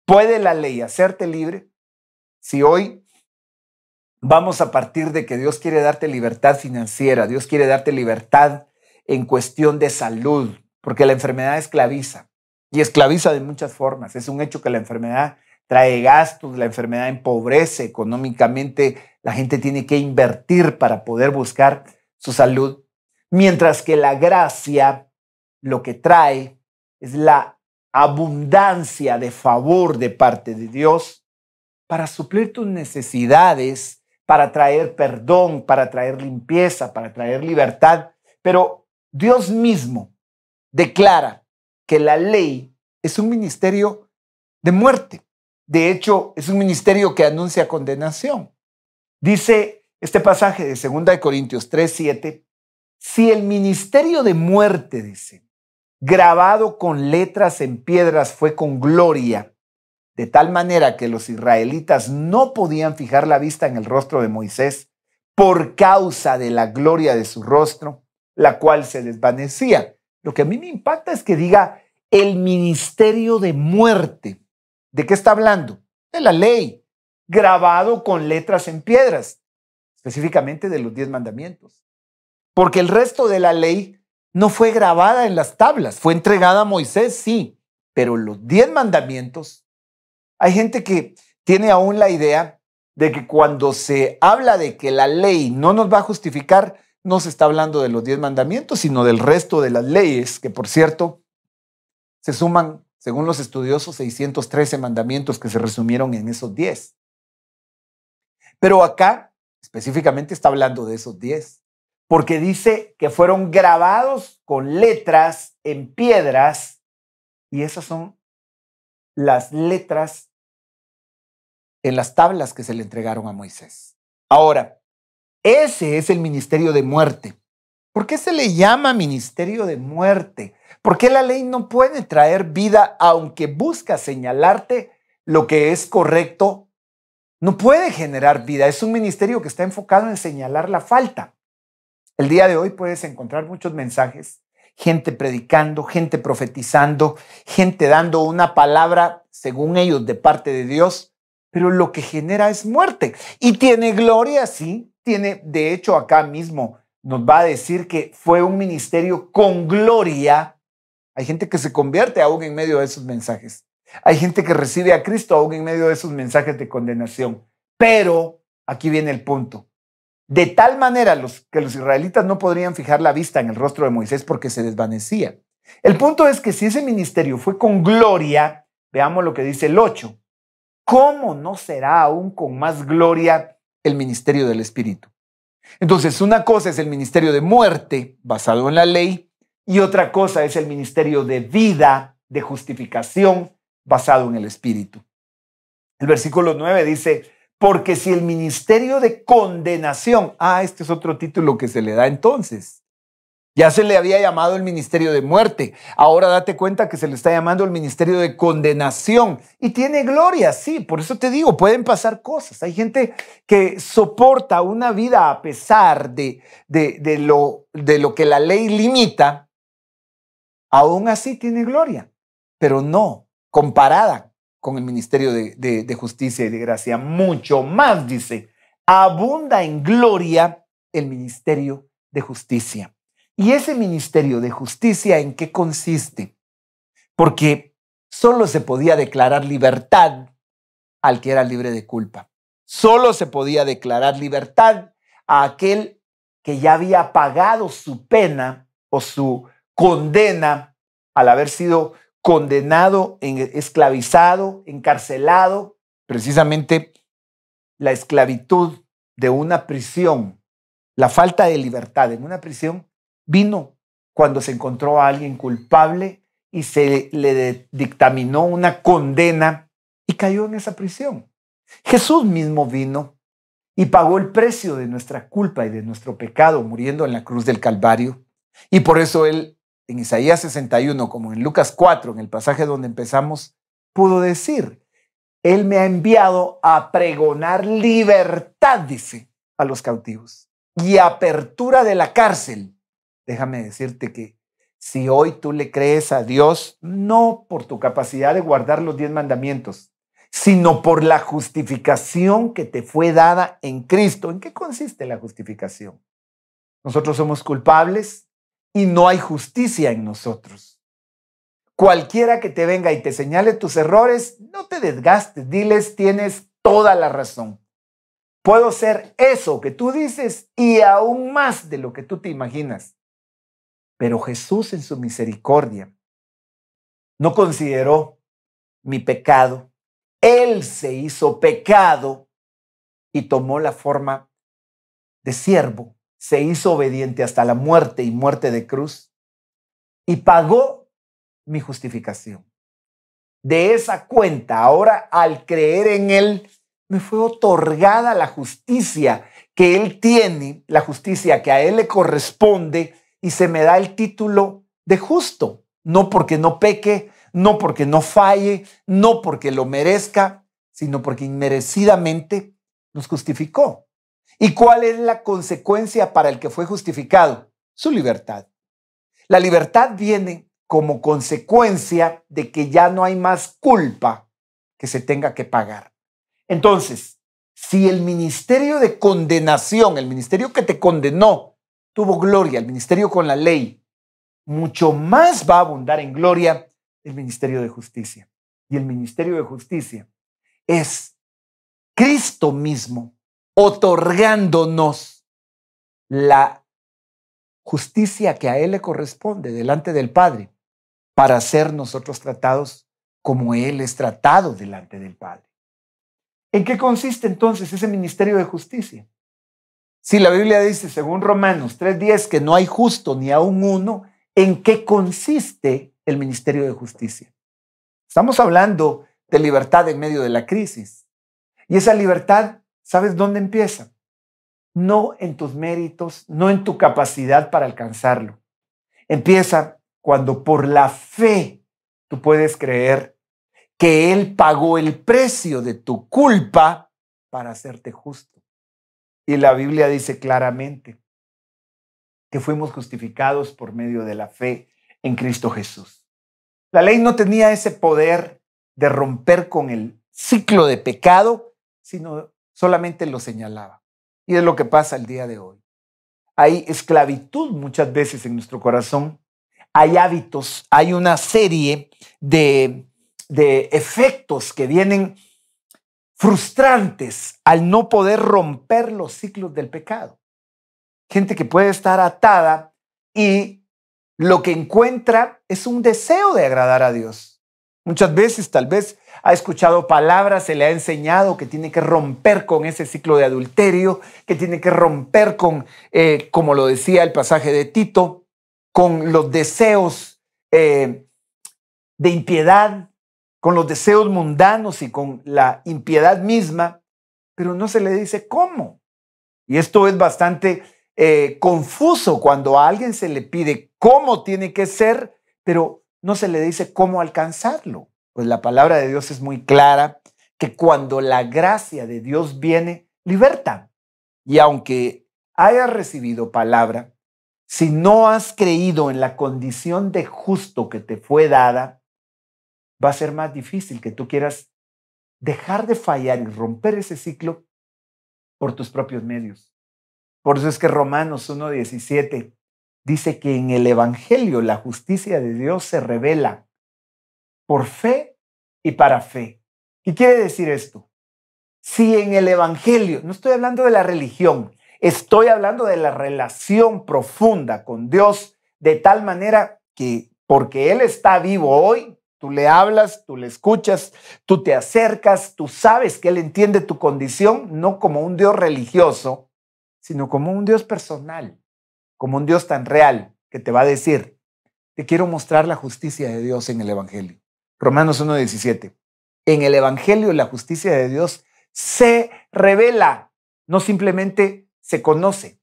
¿Puede la ley hacerte libre? Si hoy vamos a partir de que Dios quiere darte libertad financiera, Dios quiere darte libertad en cuestión de salud, porque la enfermedad esclaviza, y esclaviza de muchas formas. Es un hecho que la enfermedad trae gastos, la enfermedad empobrece económicamente, la gente tiene que invertir para poder buscar su salud, mientras que la gracia lo que trae es la abundancia de favor de parte de Dios para suplir tus necesidades, para traer perdón, para traer limpieza, para traer libertad. Pero Dios mismo declara que la ley es un ministerio de muerte. De hecho, es un ministerio que anuncia condenación. Dice este pasaje de 2 Corintios 3:7, si el ministerio de muerte, dice, grabado con letras en piedras fue con gloria, de tal manera que los israelitas no podían fijar la vista en el rostro de Moisés por causa de la gloria de su rostro, la cual se desvanecía. Lo que a mí me impacta es que diga el ministerio de muerte. ¿De qué está hablando? De la ley, grabado con letras en piedras, específicamente de los 10 mandamientos. Porque el resto de la ley no fue grabada en las tablas, fue entregada a Moisés, sí, pero los 10 mandamientos, hay gente que tiene aún la idea de que cuando se habla de que la ley no nos va a justificar, no se está hablando de los 10 mandamientos, sino del resto de las leyes, que por cierto, se suman, según los estudiosos, 613 mandamientos que se resumieron en esos 10. Pero acá, específicamente, está hablando de esos 10, porque dice que fueron grabados con letras en piedras, y esas son las letras en las tablas que se le entregaron a Moisés. Ahora, ese es el ministerio de muerte. ¿Por qué se le llama ministerio de muerte? ¿Por qué la ley no puede traer vida aunque busca señalarte lo que es correcto? No puede generar vida. Es un ministerio que está enfocado en señalar la falta. El día de hoy puedes encontrar muchos mensajes, gente predicando, gente profetizando, gente dando una palabra, según ellos, de parte de Dios, pero lo que genera es muerte. Y tiene gloria, sí, tiene, de hecho, acá mismo nos va a decir que fue un ministerio con gloria. Hay gente que se convierte aún en medio de esos mensajes. Hay gente que recibe a Cristo aún en medio de esos mensajes de condenación. Pero aquí viene el punto. De tal manera que los israelitas no podrían fijar la vista en el rostro de Moisés porque se desvanecía. El punto es que si ese ministerio fue con gloria, veamos lo que dice el 8. ¿Cómo no será aún con más gloria el ministerio del Espíritu? Entonces, una cosa es el ministerio de muerte, basado en la ley, y otra cosa es el ministerio de vida, de justificación, basado en el Espíritu. El versículo 9 dice, porque si el ministerio de condenación, este es otro título que se le da entonces. Ya se le había llamado el ministerio de muerte. Ahora date cuenta que se le está llamando el ministerio de condenación. Y tiene gloria, sí. Por eso te digo, pueden pasar cosas. Hay gente que soporta una vida a pesar de lo que la ley limita. Aún así tiene gloria, pero no comparada con el ministerio de justicia y de gracia. Mucho más, dice, abunda en gloria el ministerio de justicia. ¿Y ese ministerio de justicia en qué consiste? Porque solo se podía declarar libertad al que era libre de culpa. Solo se podía declarar libertad a aquel que ya había pagado su pena o su condena al haber sido condenado, esclavizado, encarcelado. Precisamente la esclavitud de una prisión, la falta de libertad en una prisión, vino cuando se encontró a alguien culpable y se le dictaminó una condena y cayó en esa prisión. Jesús mismo vino y pagó el precio de nuestra culpa y de nuestro pecado muriendo en la cruz del Calvario. Y por eso él, en Isaías 61, como en Lucas 4, en el pasaje donde empezamos, pudo decir, él me ha enviado a pregonar libertad, dice, a los cautivos y apertura de la cárcel. Déjame decirte que si hoy tú le crees a Dios, no por tu capacidad de guardar los 10 mandamientos, sino por la justificación que te fue dada en Cristo. ¿En qué consiste la justificación? Nosotros somos culpables y no hay justicia en nosotros. Cualquiera que te venga y te señale tus errores, no te desgastes, diles, tienes toda la razón. Puedo ser eso que tú dices y aún más de lo que tú te imaginas. Pero Jesús en su misericordia no consideró mi pecado. Él se hizo pecado y tomó la forma de siervo. Se hizo obediente hasta la muerte y muerte de cruz y pagó mi justificación. De esa cuenta, ahora al creer en Él, me fue otorgada la justicia que Él tiene, la justicia que a Él le corresponde, y se me da el título de justo, no porque no peque, no porque no falle, no porque lo merezca, sino porque inmerecidamente nos justificó. ¿Y cuál es la consecuencia para el que fue justificado? Su libertad. La libertad viene como consecuencia de que ya no hay más culpa que se tenga que pagar. Entonces, si el ministerio de condenación, el ministerio que te condenó, tuvo gloria, el ministerio con la ley, mucho más va a abundar en gloria el ministerio de justicia. Y el ministerio de justicia es Cristo mismo otorgándonos la justicia que a Él le corresponde delante del Padre para ser nosotros tratados como Él es tratado delante del Padre. ¿En qué consiste entonces ese ministerio de justicia? Si la Biblia dice, según Romanos 3:10, que no hay justo ni aun uno, ¿en qué consiste el ministerio de justicia? Estamos hablando de libertad en medio de la crisis. Y esa libertad, ¿sabes dónde empieza? No en tus méritos, no en tu capacidad para alcanzarlo. Empieza cuando por la fe tú puedes creer que Él pagó el precio de tu culpa para hacerte justo. Y la Biblia dice claramente que fuimos justificados por medio de la fe en Cristo Jesús. La ley no tenía ese poder de romper con el ciclo de pecado, sino solamente lo señalaba. Y es lo que pasa el día de hoy. Hay esclavitud muchas veces en nuestro corazón, hay hábitos, hay una serie de efectos que vienen frustrantes al no poder romper los ciclos del pecado. Gente que puede estar atada y lo que encuentra es un deseo de agradar a Dios. Muchas veces tal vez ha escuchado palabras, se le ha enseñado que tiene que romper con ese ciclo de adulterio, que tiene que romper con, como lo decía el pasaje de Tito, con los deseos de impiedad, con los deseos mundanos y con la impiedad misma, pero no se le dice cómo. Y esto es bastante confuso cuando a alguien se le pide cómo tiene que ser, pero no se le dice cómo alcanzarlo. Pues la palabra de Dios es muy clara que cuando la gracia de Dios viene, liberta. Y aunque hayas recibido palabra, si no has creído en la condición de justo que te fue dada, va a ser más difícil que tú quieras dejar de fallar y romper ese ciclo por tus propios medios. Por eso es que Romanos 1:17 dice que en el Evangelio la justicia de Dios se revela por fe y para fe. ¿Qué quiere decir esto? Si en el Evangelio, no estoy hablando de la religión, estoy hablando de la relación profunda con Dios, de tal manera que porque Él está vivo hoy, tú le hablas, tú le escuchas, tú te acercas, tú sabes que Él entiende tu condición, no como un Dios religioso, sino como un Dios personal, como un Dios tan real que te va a decir, te quiero mostrar la justicia de Dios en el Evangelio. Romanos 1:17. En el Evangelio la justicia de Dios se revela, no simplemente se conoce.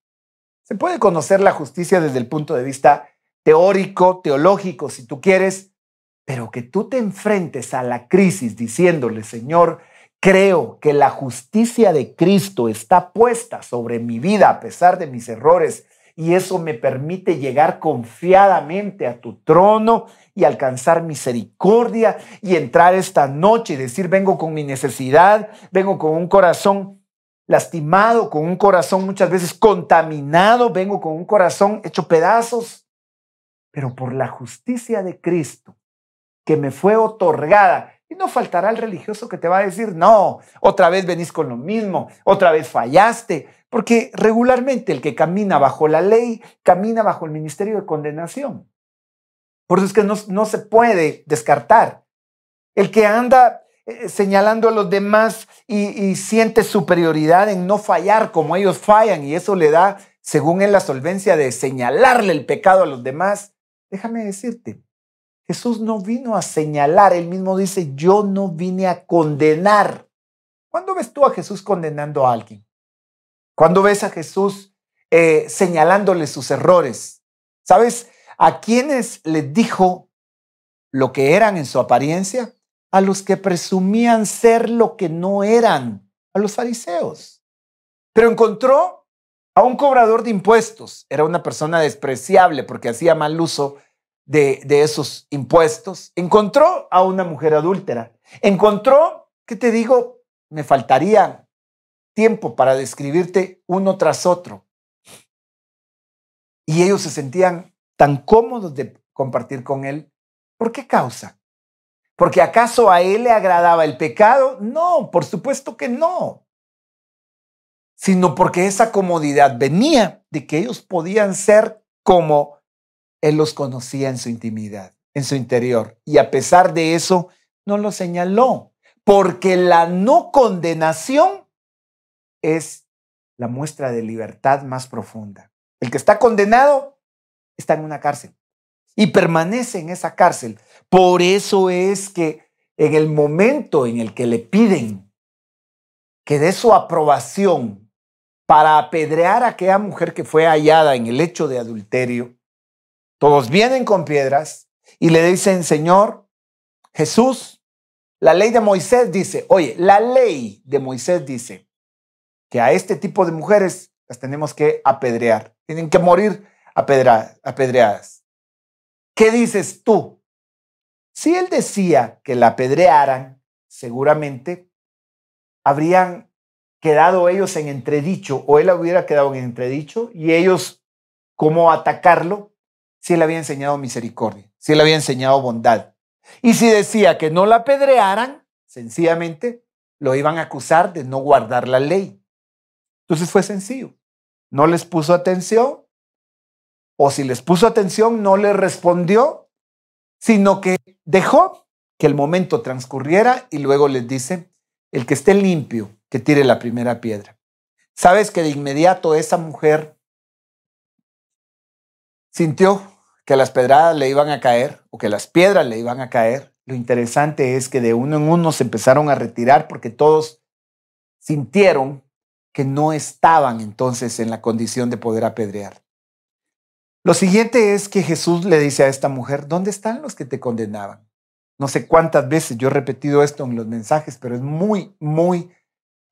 Se puede conocer la justicia desde el punto de vista teórico, teológico, si tú quieres, pero que tú te enfrentes a la crisis diciéndole, Señor, creo que la justicia de Cristo está puesta sobre mi vida a pesar de mis errores y eso me permite llegar confiadamente a tu trono y alcanzar misericordia y entrar esta noche y decir, vengo con mi necesidad, vengo con un corazón lastimado, con un corazón muchas veces contaminado, vengo con un corazón hecho pedazos, pero por la justicia de Cristo que me fue otorgada. Y no faltará el religioso que te va a decir, no, otra vez venís con lo mismo, otra vez fallaste, porque regularmente el que camina bajo la ley, camina bajo el ministerio de condenación. Por eso es que no se puede descartar. El que anda señalando a los demás y siente superioridad en no fallar como ellos fallan y eso le da, según él, la solvencia de señalarle el pecado a los demás, déjame decirte, Jesús no vino a señalar, él mismo dice, yo no vine a condenar. ¿Cuándo ves tú a Jesús condenando a alguien? ¿Cuándo ves a Jesús señalándole sus errores? ¿Sabes a quiénes les dijo lo que eran en su apariencia? A los que presumían ser lo que no eran, a los fariseos. Pero encontró a un cobrador de impuestos. Era una persona despreciable porque hacía mal uso de esos impuestos. Encontró a una mujer adúltera. Encontró, ¿qué te digo? Me faltaría tiempo para describirte uno tras otro. Y ellos se sentían tan cómodos de compartir con él. ¿Por qué causa? ¿Porque acaso a él le agradaba el pecado? No, por supuesto que no. Sino porque esa comodidad venía de que ellos podían ser como él los conocía en su intimidad, en su interior. Y a pesar de eso, no lo señaló. Porque la no condenación es la muestra de libertad más profunda. El que está condenado está en una cárcel y permanece en esa cárcel. Por eso es que en el momento en el que le piden que dé su aprobación para apedrear a aquella mujer que fue hallada en el hecho de adulterio, todos vienen con piedras y le dicen, Señor, Jesús, la ley de Moisés dice, oye, la ley de Moisés dice que a este tipo de mujeres las tenemos que apedrear, tienen que morir apedreadas. ¿Qué dices tú? Si él decía que la apedrearan, seguramente habrían quedado ellos en entredicho, o él hubiera quedado en entredicho, y ellos, ¿cómo atacarlo? Si él había enseñado misericordia, si él había enseñado bondad. Y si decía que no la apedrearan, sencillamente lo iban a acusar de no guardar la ley. Entonces fue sencillo. No les puso atención, o si les puso atención, no les respondió, sino que dejó que el momento transcurriera y luego les dice, el que esté limpio, que tire la primera piedra. ¿Sabes que de inmediato esa mujer sintió que las pedradas le iban a caer o que las piedras le iban a caer? Lo interesante es que de uno en uno se empezaron a retirar porque todos sintieron que no estaban entonces en la condición de poder apedrear. Lo siguiente es que Jesús le dice a esta mujer, ¿dónde están los que te condenaban? No sé cuántas veces yo he repetido esto en los mensajes, pero es muy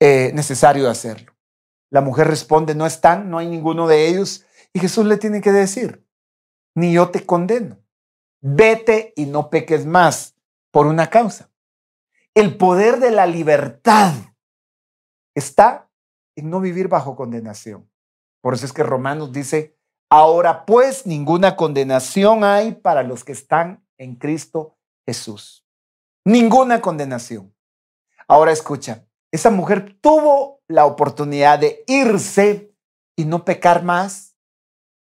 necesario hacerlo. La mujer responde, no están, no hay ninguno de ellos. Y Jesús le tiene que decir, ni yo te condeno. Vete y no peques más por una causa. El poder de la libertad está en no vivir bajo condenación. Por eso es que Romanos dice, ahora pues ninguna condenación hay para los que están en Cristo Jesús. Ninguna condenación. Ahora escucha, esa mujer tuvo la oportunidad de irse y no pecar más.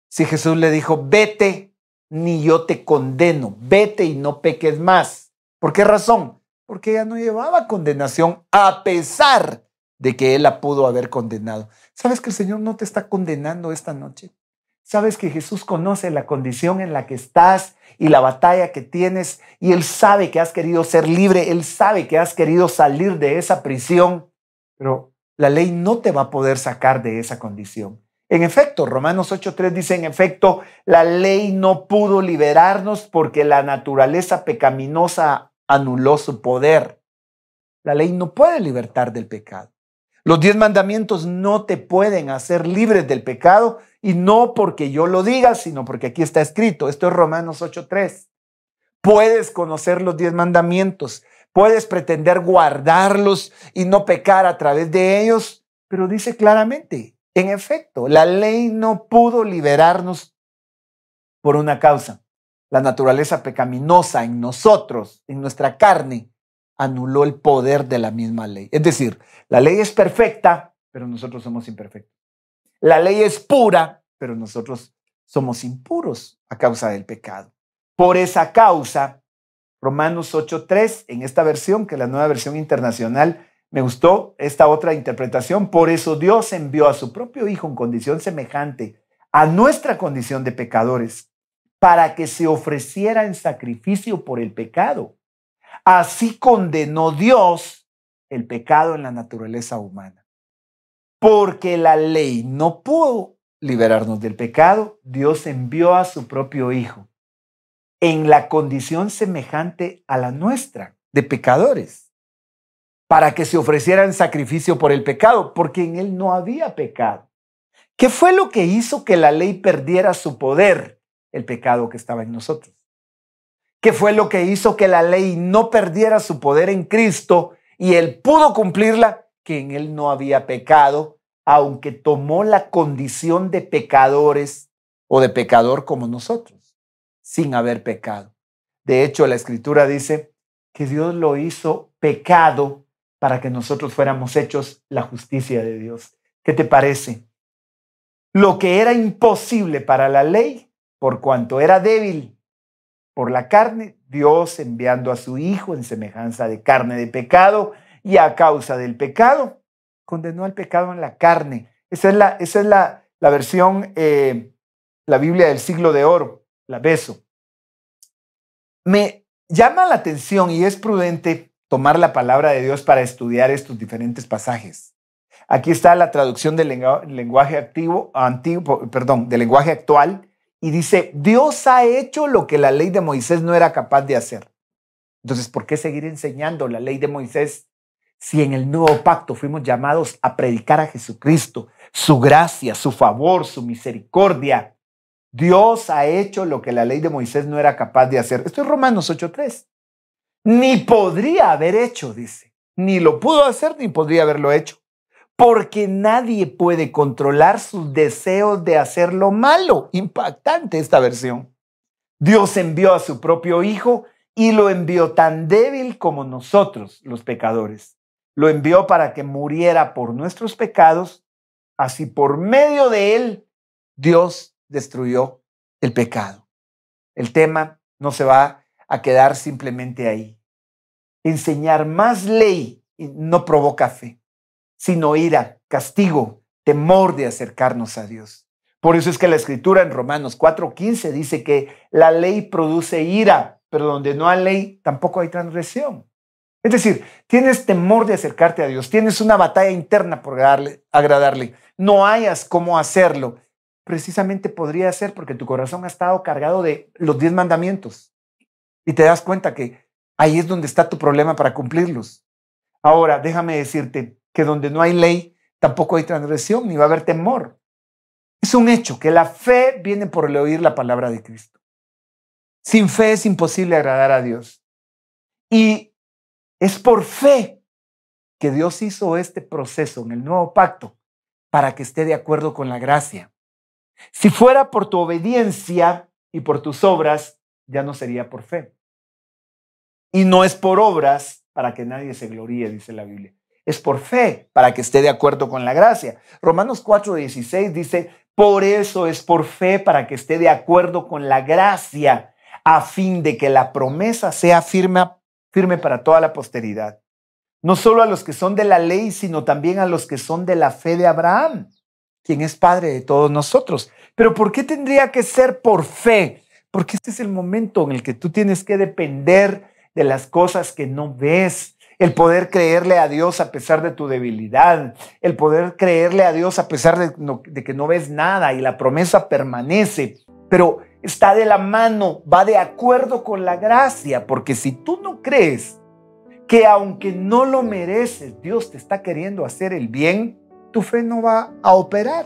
Si Jesús le dijo, vete, ni yo te condeno, vete y no peques más. ¿Por qué razón? Porque ella no llevaba condenación a pesar de que él la pudo haber condenado. ¿Sabes que el Señor no te está condenando esta noche? ¿Sabes que Jesús conoce la condición en la que estás y la batalla que tienes? Y Él sabe que has querido ser libre, Él sabe que has querido salir de esa prisión, pero la ley no te va a poder sacar de esa condición. En efecto, Romanos 8:3 dice, en efecto, la ley no pudo liberarnos porque la naturaleza pecaminosa anuló su poder. La ley no puede libertar del pecado. Los 10 mandamientos no te pueden hacer libres del pecado y no porque yo lo diga, sino porque aquí está escrito. Esto es Romanos 8:3. Puedes conocer los 10 mandamientos, puedes pretender guardarlos y no pecar a través de ellos, pero dice claramente, en efecto, la ley no pudo liberarnos por una causa. La naturaleza pecaminosa en nosotros, en nuestra carne, anuló el poder de la misma ley. Es decir, la ley es perfecta, pero nosotros somos imperfectos. La ley es pura, pero nosotros somos impuros a causa del pecado. Por esa causa, Romanos 8:3, en esta versión, que es la Nueva Versión Internacional, me gustó esta otra interpretación. Por eso Dios envió a su propio Hijo en condición semejante a nuestra condición de pecadores, para que se ofreciera en sacrificio por el pecado. Así condenó Dios el pecado en la naturaleza humana. Porque la ley no pudo liberarnos del pecado, Dios envió a su propio Hijo en la condición semejante a la nuestra, de pecadores, para que se ofreciera en sacrificio por el pecado, porque en él no había pecado. ¿Qué fue lo que hizo que la ley perdiera su poder? El pecado que estaba en nosotros. ¿Qué fue lo que hizo que la ley no perdiera su poder en Cristo y él pudo cumplirla? Que en él no había pecado, aunque tomó la condición de pecadores o de pecador como nosotros, sin haber pecado. De hecho, la Escritura dice que Dios lo hizo pecado para que nosotros fuéramos hechos la justicia de Dios. ¿Qué te parece? Lo que era imposible para la ley, por cuanto era débil por la carne, Dios enviando a su Hijo en semejanza de carne de pecado y a causa del pecado, condenó al pecado en la carne. Esa es la versión, la Biblia del siglo de oro, la Beso. Me llama la atención y es prudente tomar la palabra de Dios para estudiar estos diferentes pasajes. Aquí está la traducción del lenguaje actual y dice, Dios ha hecho lo que la ley de Moisés no era capaz de hacer. Entonces, ¿por qué seguir enseñando la ley de Moisés si en el nuevo pacto fuimos llamados a predicar a Jesucristo, su gracia, su favor, su misericordia? Dios ha hecho lo que la ley de Moisés no era capaz de hacer. Esto es Romanos 8:3. Ni podría haber hecho, dice. Ni lo pudo hacer, ni podría haberlo hecho. Porque nadie puede controlar sus deseos de hacer lo malo. Impactante esta versión. Dios envió a su propio Hijo y lo envió tan débil como nosotros, los pecadores. Lo envió para que muriera por nuestros pecados. Así por medio de él, Dios destruyó el pecado. El tema no se va a quedar simplemente ahí. enseñar más ley no provoca fe, sino ira, castigo, temor de acercarnos a Dios. Por eso es que la Escritura en Romanos 4:15 dice que la ley produce ira, pero donde no hay ley tampoco hay transgresión. Es decir, tienes temor de acercarte a Dios, tienes una batalla interna por agradarle, no hayas cómo hacerlo. Precisamente podría ser porque tu corazón ha estado cargado de los 10 mandamientos y te das cuenta que ahí es donde está tu problema para cumplirlos. Ahora, déjame decirte que donde no hay ley, tampoco hay transgresión, ni va a haber temor. Es un hecho que la fe viene por el oír la palabra de Cristo. Sin fe es imposible agradar a Dios. Y es por fe que Dios hizo este proceso en el nuevo pacto para que esté de acuerdo con la gracia. Si fuera por tu obediencia y por tus obras, ya no sería por fe. Y no es por obras para que nadie se gloríe, dice la Biblia. Es por fe para que esté de acuerdo con la gracia. Romanos 4:16 dice, por eso es por fe para que esté de acuerdo con la gracia, a fin de que la promesa sea firme para toda la posteridad. No solo a los que son de la ley, sino también a los que son de la fe de Abraham, quien es padre de todos nosotros. Pero ¿por qué tendría que ser por fe? Porque este es el momento en el que tú tienes que depender de las cosas que no ves, el poder creerle a Dios a pesar de tu debilidad, el poder creerle a Dios a pesar de que no ves nada y la promesa permanece, pero está de la mano, va de acuerdo con la gracia, porque si tú no crees que aunque no lo mereces, Dios te está queriendo hacer el bien, tu fe no va a operar.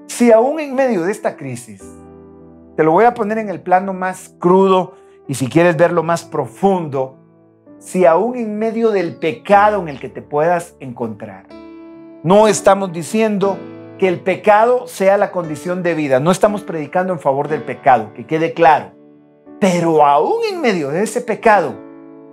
Si aún en medio de esta crisis, te lo voy a poner en el plano más crudo y si quieres verlo más profundo, si aún en medio del pecado en el que te puedas encontrar, no estamos diciendo que el pecado sea la condición de vida, no estamos predicando en favor del pecado, que quede claro, pero aún en medio de ese pecado,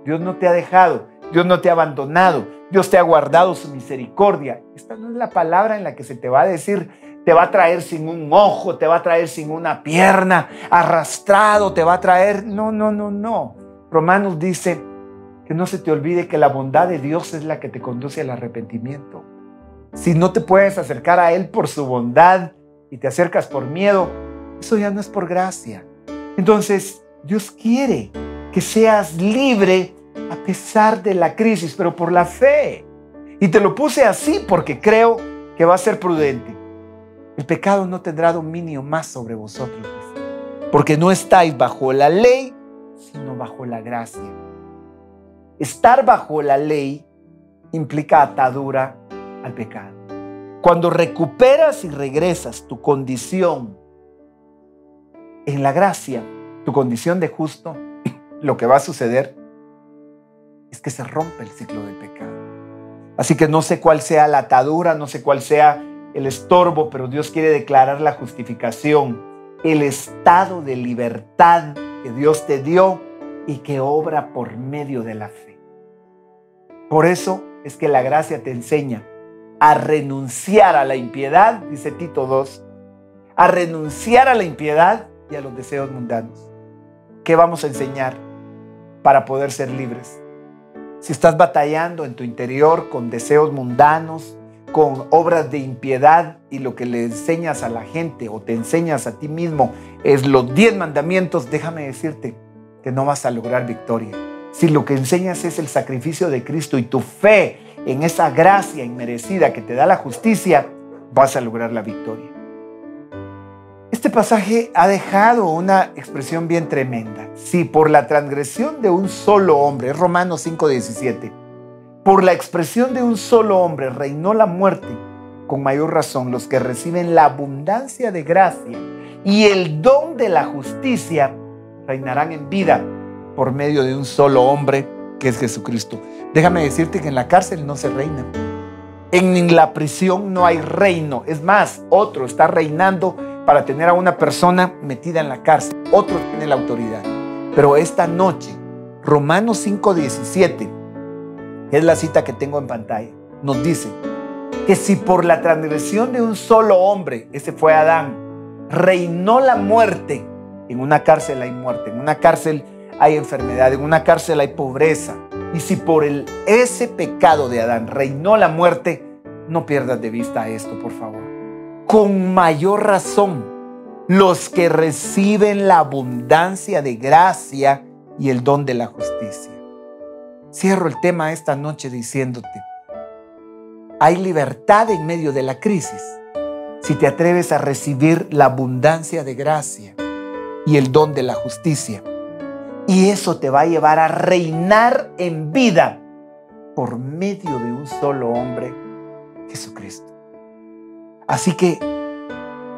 Dios no te ha dejado, Dios no te ha abandonado, Dios te ha guardado su misericordia. Esta no es la palabra en la que se te va a decir, te va a traer sin un ojo, te va a traer sin una pierna, arrastrado, te va a traer. No. Romanos dice que no se te olvide que la bondad de Dios es la que te conduce al arrepentimiento. Si no te puedes acercar a Él por su bondad y te acercas por miedo, eso ya no es por gracia. Entonces, Dios quiere que seas libre a pesar de la crisis, pero por la fe. Y te lo puse así porque creo que va a ser prudente. El pecado no tendrá dominio más sobre vosotros, porque no estáis bajo la ley, sino bajo la gracia. Estar bajo la ley implica atadura al pecado. Cuando recuperas y regresas tu condición en la gracia, tu condición de justo, lo que va a suceder es que se rompe el ciclo del pecado. Así que no sé cuál sea la atadura, no sé cuál sea el estorbo, pero Dios quiere declarar la justificación, el estado de libertad que Dios te dio y que obra por medio de la fe. Por eso es que la gracia te enseña a renunciar a la impiedad, dice Tito 2, a renunciar a la impiedad y a los deseos mundanos. ¿Qué vamos a enseñar para poder ser libres? Si estás batallando en tu interior con deseos mundanos, con obras de impiedad y lo que le enseñas a la gente o te enseñas a ti mismo es los 10 mandamientos, déjame decirte que no vas a lograr victoria. Si lo que enseñas es el sacrificio de Cristo y tu fe en esa gracia inmerecida que te da la justicia, vas a lograr la victoria. Este pasaje ha dejado una expresión bien tremenda. Si por la transgresión de un solo hombre, es Romanos 5:17, por la expresión de un solo hombre reinó la muerte, con mayor razón los que reciben la abundancia de gracia y el don de la justicia reinarán en vida por medio de un solo hombre que es Jesucristo. Déjame decirte que en la cárcel no se reina. En la prisión no hay reino. Es más, otro está reinando para tener a una persona metida en la cárcel. Otro tiene la autoridad. Pero esta noche, Romanos 5:17, que es la cita que tengo en pantalla, nos dice que si por la transgresión de un solo hombre, ese fue Adán, reinó la muerte, en una cárcel hay muerte, en una cárcel hay enfermedad, en una cárcel hay pobreza. Y si por ese pecado de Adán reinó la muerte, no pierdas de vista esto, por favor. Con mayor razón, los que reciben la abundancia de gracia y el don de la justicia. Cierro el tema esta noche diciéndote, hay libertad en medio de la crisis si te atreves a recibir la abundancia de gracia y el don de la justicia. Y eso te va a llevar a reinar en vida por medio de un solo hombre, Jesucristo. Así que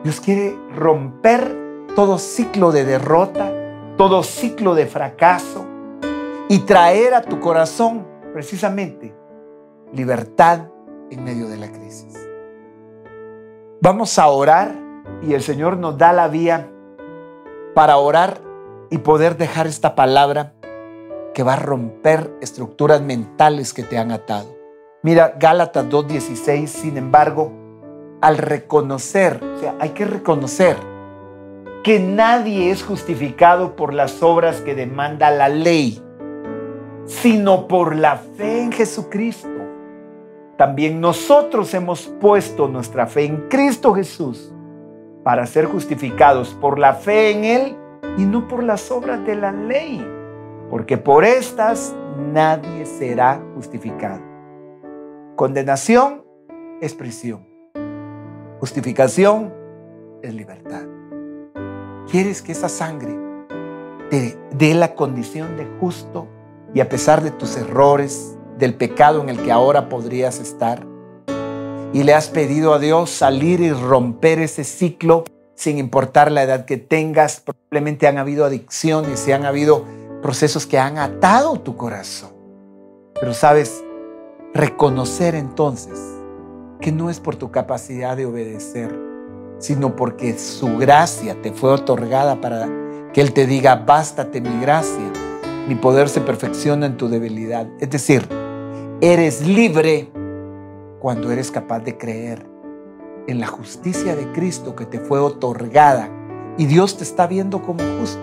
Dios quiere romper todo ciclo de derrota, todo ciclo de fracaso y traer a tu corazón precisamente libertad en medio de la crisis. Vamos a orar y el Señor nos da la vía para orar y poder dejar esta palabra que va a romper estructuras mentales que te han atado. Mira, Gálatas 2:16, sin embargo, al reconocer, hay que reconocer que nadie es justificado por las obras que demanda la ley, sino por la fe en Jesucristo. También nosotros hemos puesto nuestra fe en Cristo Jesús para ser justificados por la fe en Él y no por las obras de la ley, porque por estas nadie será justificado. Condenación es prisión. Justificación es libertad. ¿Quieres que esa sangre te dé la condición de justo y a pesar de tus errores, del pecado en el que ahora podrías estar? Y le has pedido a Dios salir y romper ese ciclo sin importar la edad que tengas. Probablemente han habido adicciones y han habido procesos que han atado tu corazón. Pero sabes, reconocer entonces que no es por tu capacidad de obedecer, sino porque su gracia te fue otorgada para que Él te diga, bástate mi gracia, mi poder se perfecciona en tu debilidad. Es decir, eres libre cuando eres capaz de creer en la justicia de Cristo que te fue otorgada y Dios te está viendo como justo,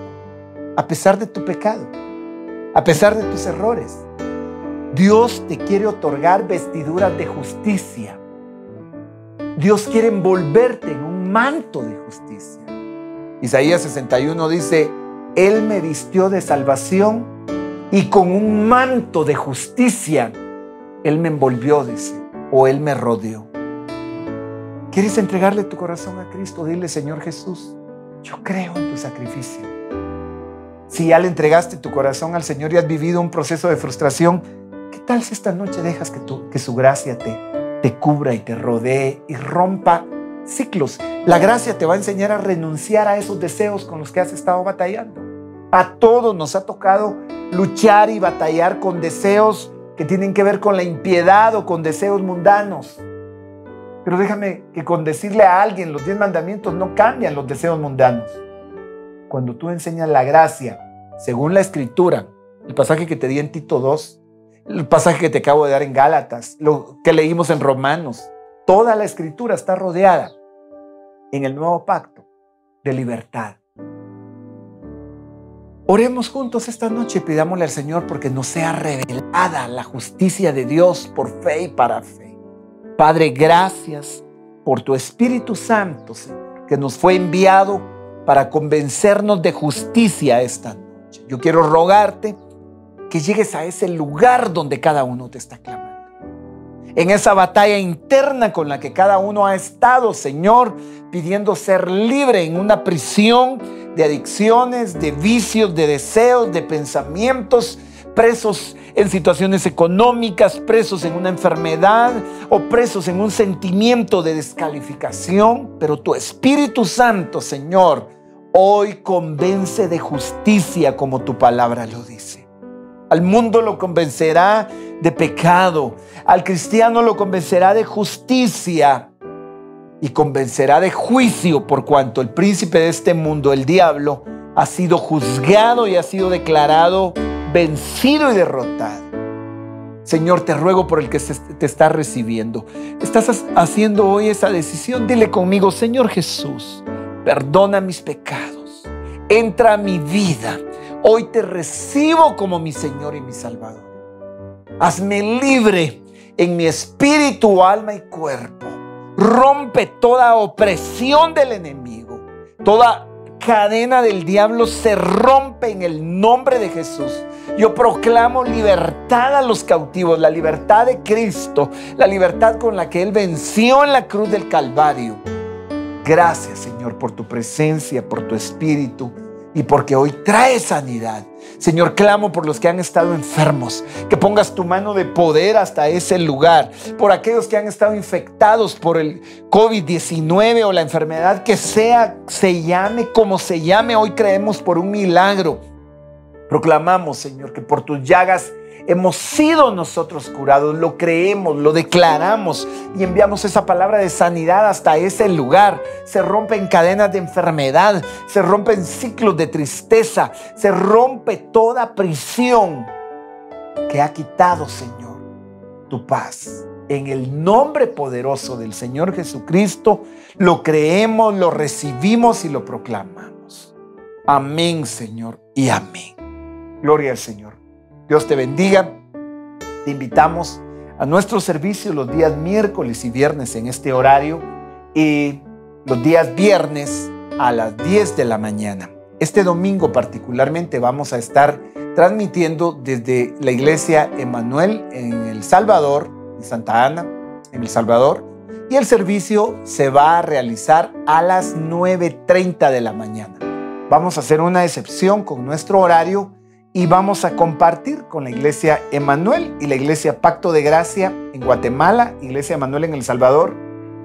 a pesar de tu pecado, a pesar de tus errores. Dios te quiere otorgar vestiduras de justicia. Dios quiere envolverte en un manto de justicia. Isaías 61 dice, Él me vistió de salvación y con un manto de justicia Él me envolvió, dice, o Él me rodeó. ¿Quieres entregarle tu corazón a Cristo? Dile, Señor Jesús, yo creo en tu sacrificio. Si ya le entregaste tu corazón al Señor y has vivido un proceso de frustración, ¿qué tal si esta noche dejas que su gracia te cubra y te rodee y rompa ciclos? La gracia te va a enseñar a renunciar a esos deseos con los que has estado batallando. A todos nos ha tocado luchar y batallar con deseos que tienen que ver con la impiedad o con deseos mundanos. Pero déjame que con decirle a alguien los 10 mandamientos no cambian los deseos mundanos. Cuando tú enseñas la gracia, según la Escritura, el pasaje que te di en Tito 2, el pasaje que te acabo de dar en Gálatas, lo que leímos en Romanos, toda la Escritura está rodeada en el nuevo pacto de libertad. Oremos juntos esta noche y pidámosle al Señor porque nos sea revelada la justicia de Dios por fe y para fe. Padre, gracias por tu Espíritu Santo, Señor, que nos fue enviado para convencernos de justicia esta noche. Yo quiero rogarte que llegues a ese lugar donde cada uno te está clamando. En esa batalla interna con la que cada uno ha estado, Señor, pidiendo ser libre en una prisión de adicciones, de vicios, de deseos, de pensamientos, presos en situaciones económicas, presos en una enfermedad o presos en un sentimiento de descalificación. Pero tu Espíritu Santo, Señor, hoy convence de justicia como tu palabra lo dice. Al mundo lo convencerá de pecado, al cristiano lo convencerá de justicia y convencerá de juicio por cuanto el príncipe de este mundo, el diablo, ha sido juzgado y ha sido declarado vencido y derrotado. Señor, te ruego por el que te está recibiendo. Estás haciendo hoy esa decisión. Dile conmigo, Señor Jesús, perdona mis pecados. Entra a mi vida Hoy te recibo como mi Señor y mi Salvador. Hazme libre en mi espíritu, alma y cuerpo. Rompe toda opresión del enemigo. Toda cadena del diablo se rompe en el nombre de Jesús. Yo proclamo libertad a los cautivos, la libertad de Cristo, la libertad con la que Él venció en la cruz del Calvario. Gracias, Señor, por tu presencia, por tu espíritu y porque hoy trae sanidad. Señor, clamo por los que han estado enfermos, que pongas tu mano de poder hasta ese lugar, por aquellos que han estado infectados por el COVID-19 o la enfermedad que sea, se llame como se llame. Hoy creemos por un milagro. Proclamamos, Señor, que por tus llagas hemos sido nosotros curados. Lo creemos, lo declaramos y enviamos esa palabra de sanidad hasta ese lugar. Se rompen cadenas de enfermedad, se rompen ciclos de tristeza, se rompe toda prisión que ha quitado, Señor, tu paz. En el nombre poderoso del Señor Jesucristo, lo creemos, lo recibimos y lo proclamamos. Amén, Señor, y amén. Gloria al Señor. Dios te bendiga. Te invitamos a nuestro servicio los días miércoles y viernes en este horario y los días viernes a las 10 de la mañana. Este domingo particularmente vamos a estar transmitiendo desde la iglesia Emmanuel en El Salvador, en Santa Ana, en El Salvador, y el servicio se va a realizar a las 9:30 de la mañana. Vamos a hacer una excepción con nuestro horario y vamos a compartir con la iglesia Emmanuel y la iglesia Pacto de Gracia en Guatemala, iglesia Emmanuel en El Salvador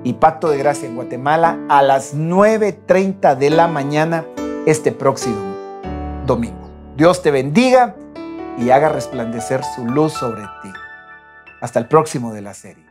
y Pacto de Gracia en Guatemala a las 9:30 de la mañana este próximo domingo. Dios te bendiga y haga resplandecer su luz sobre ti. Hasta el próximo de la serie.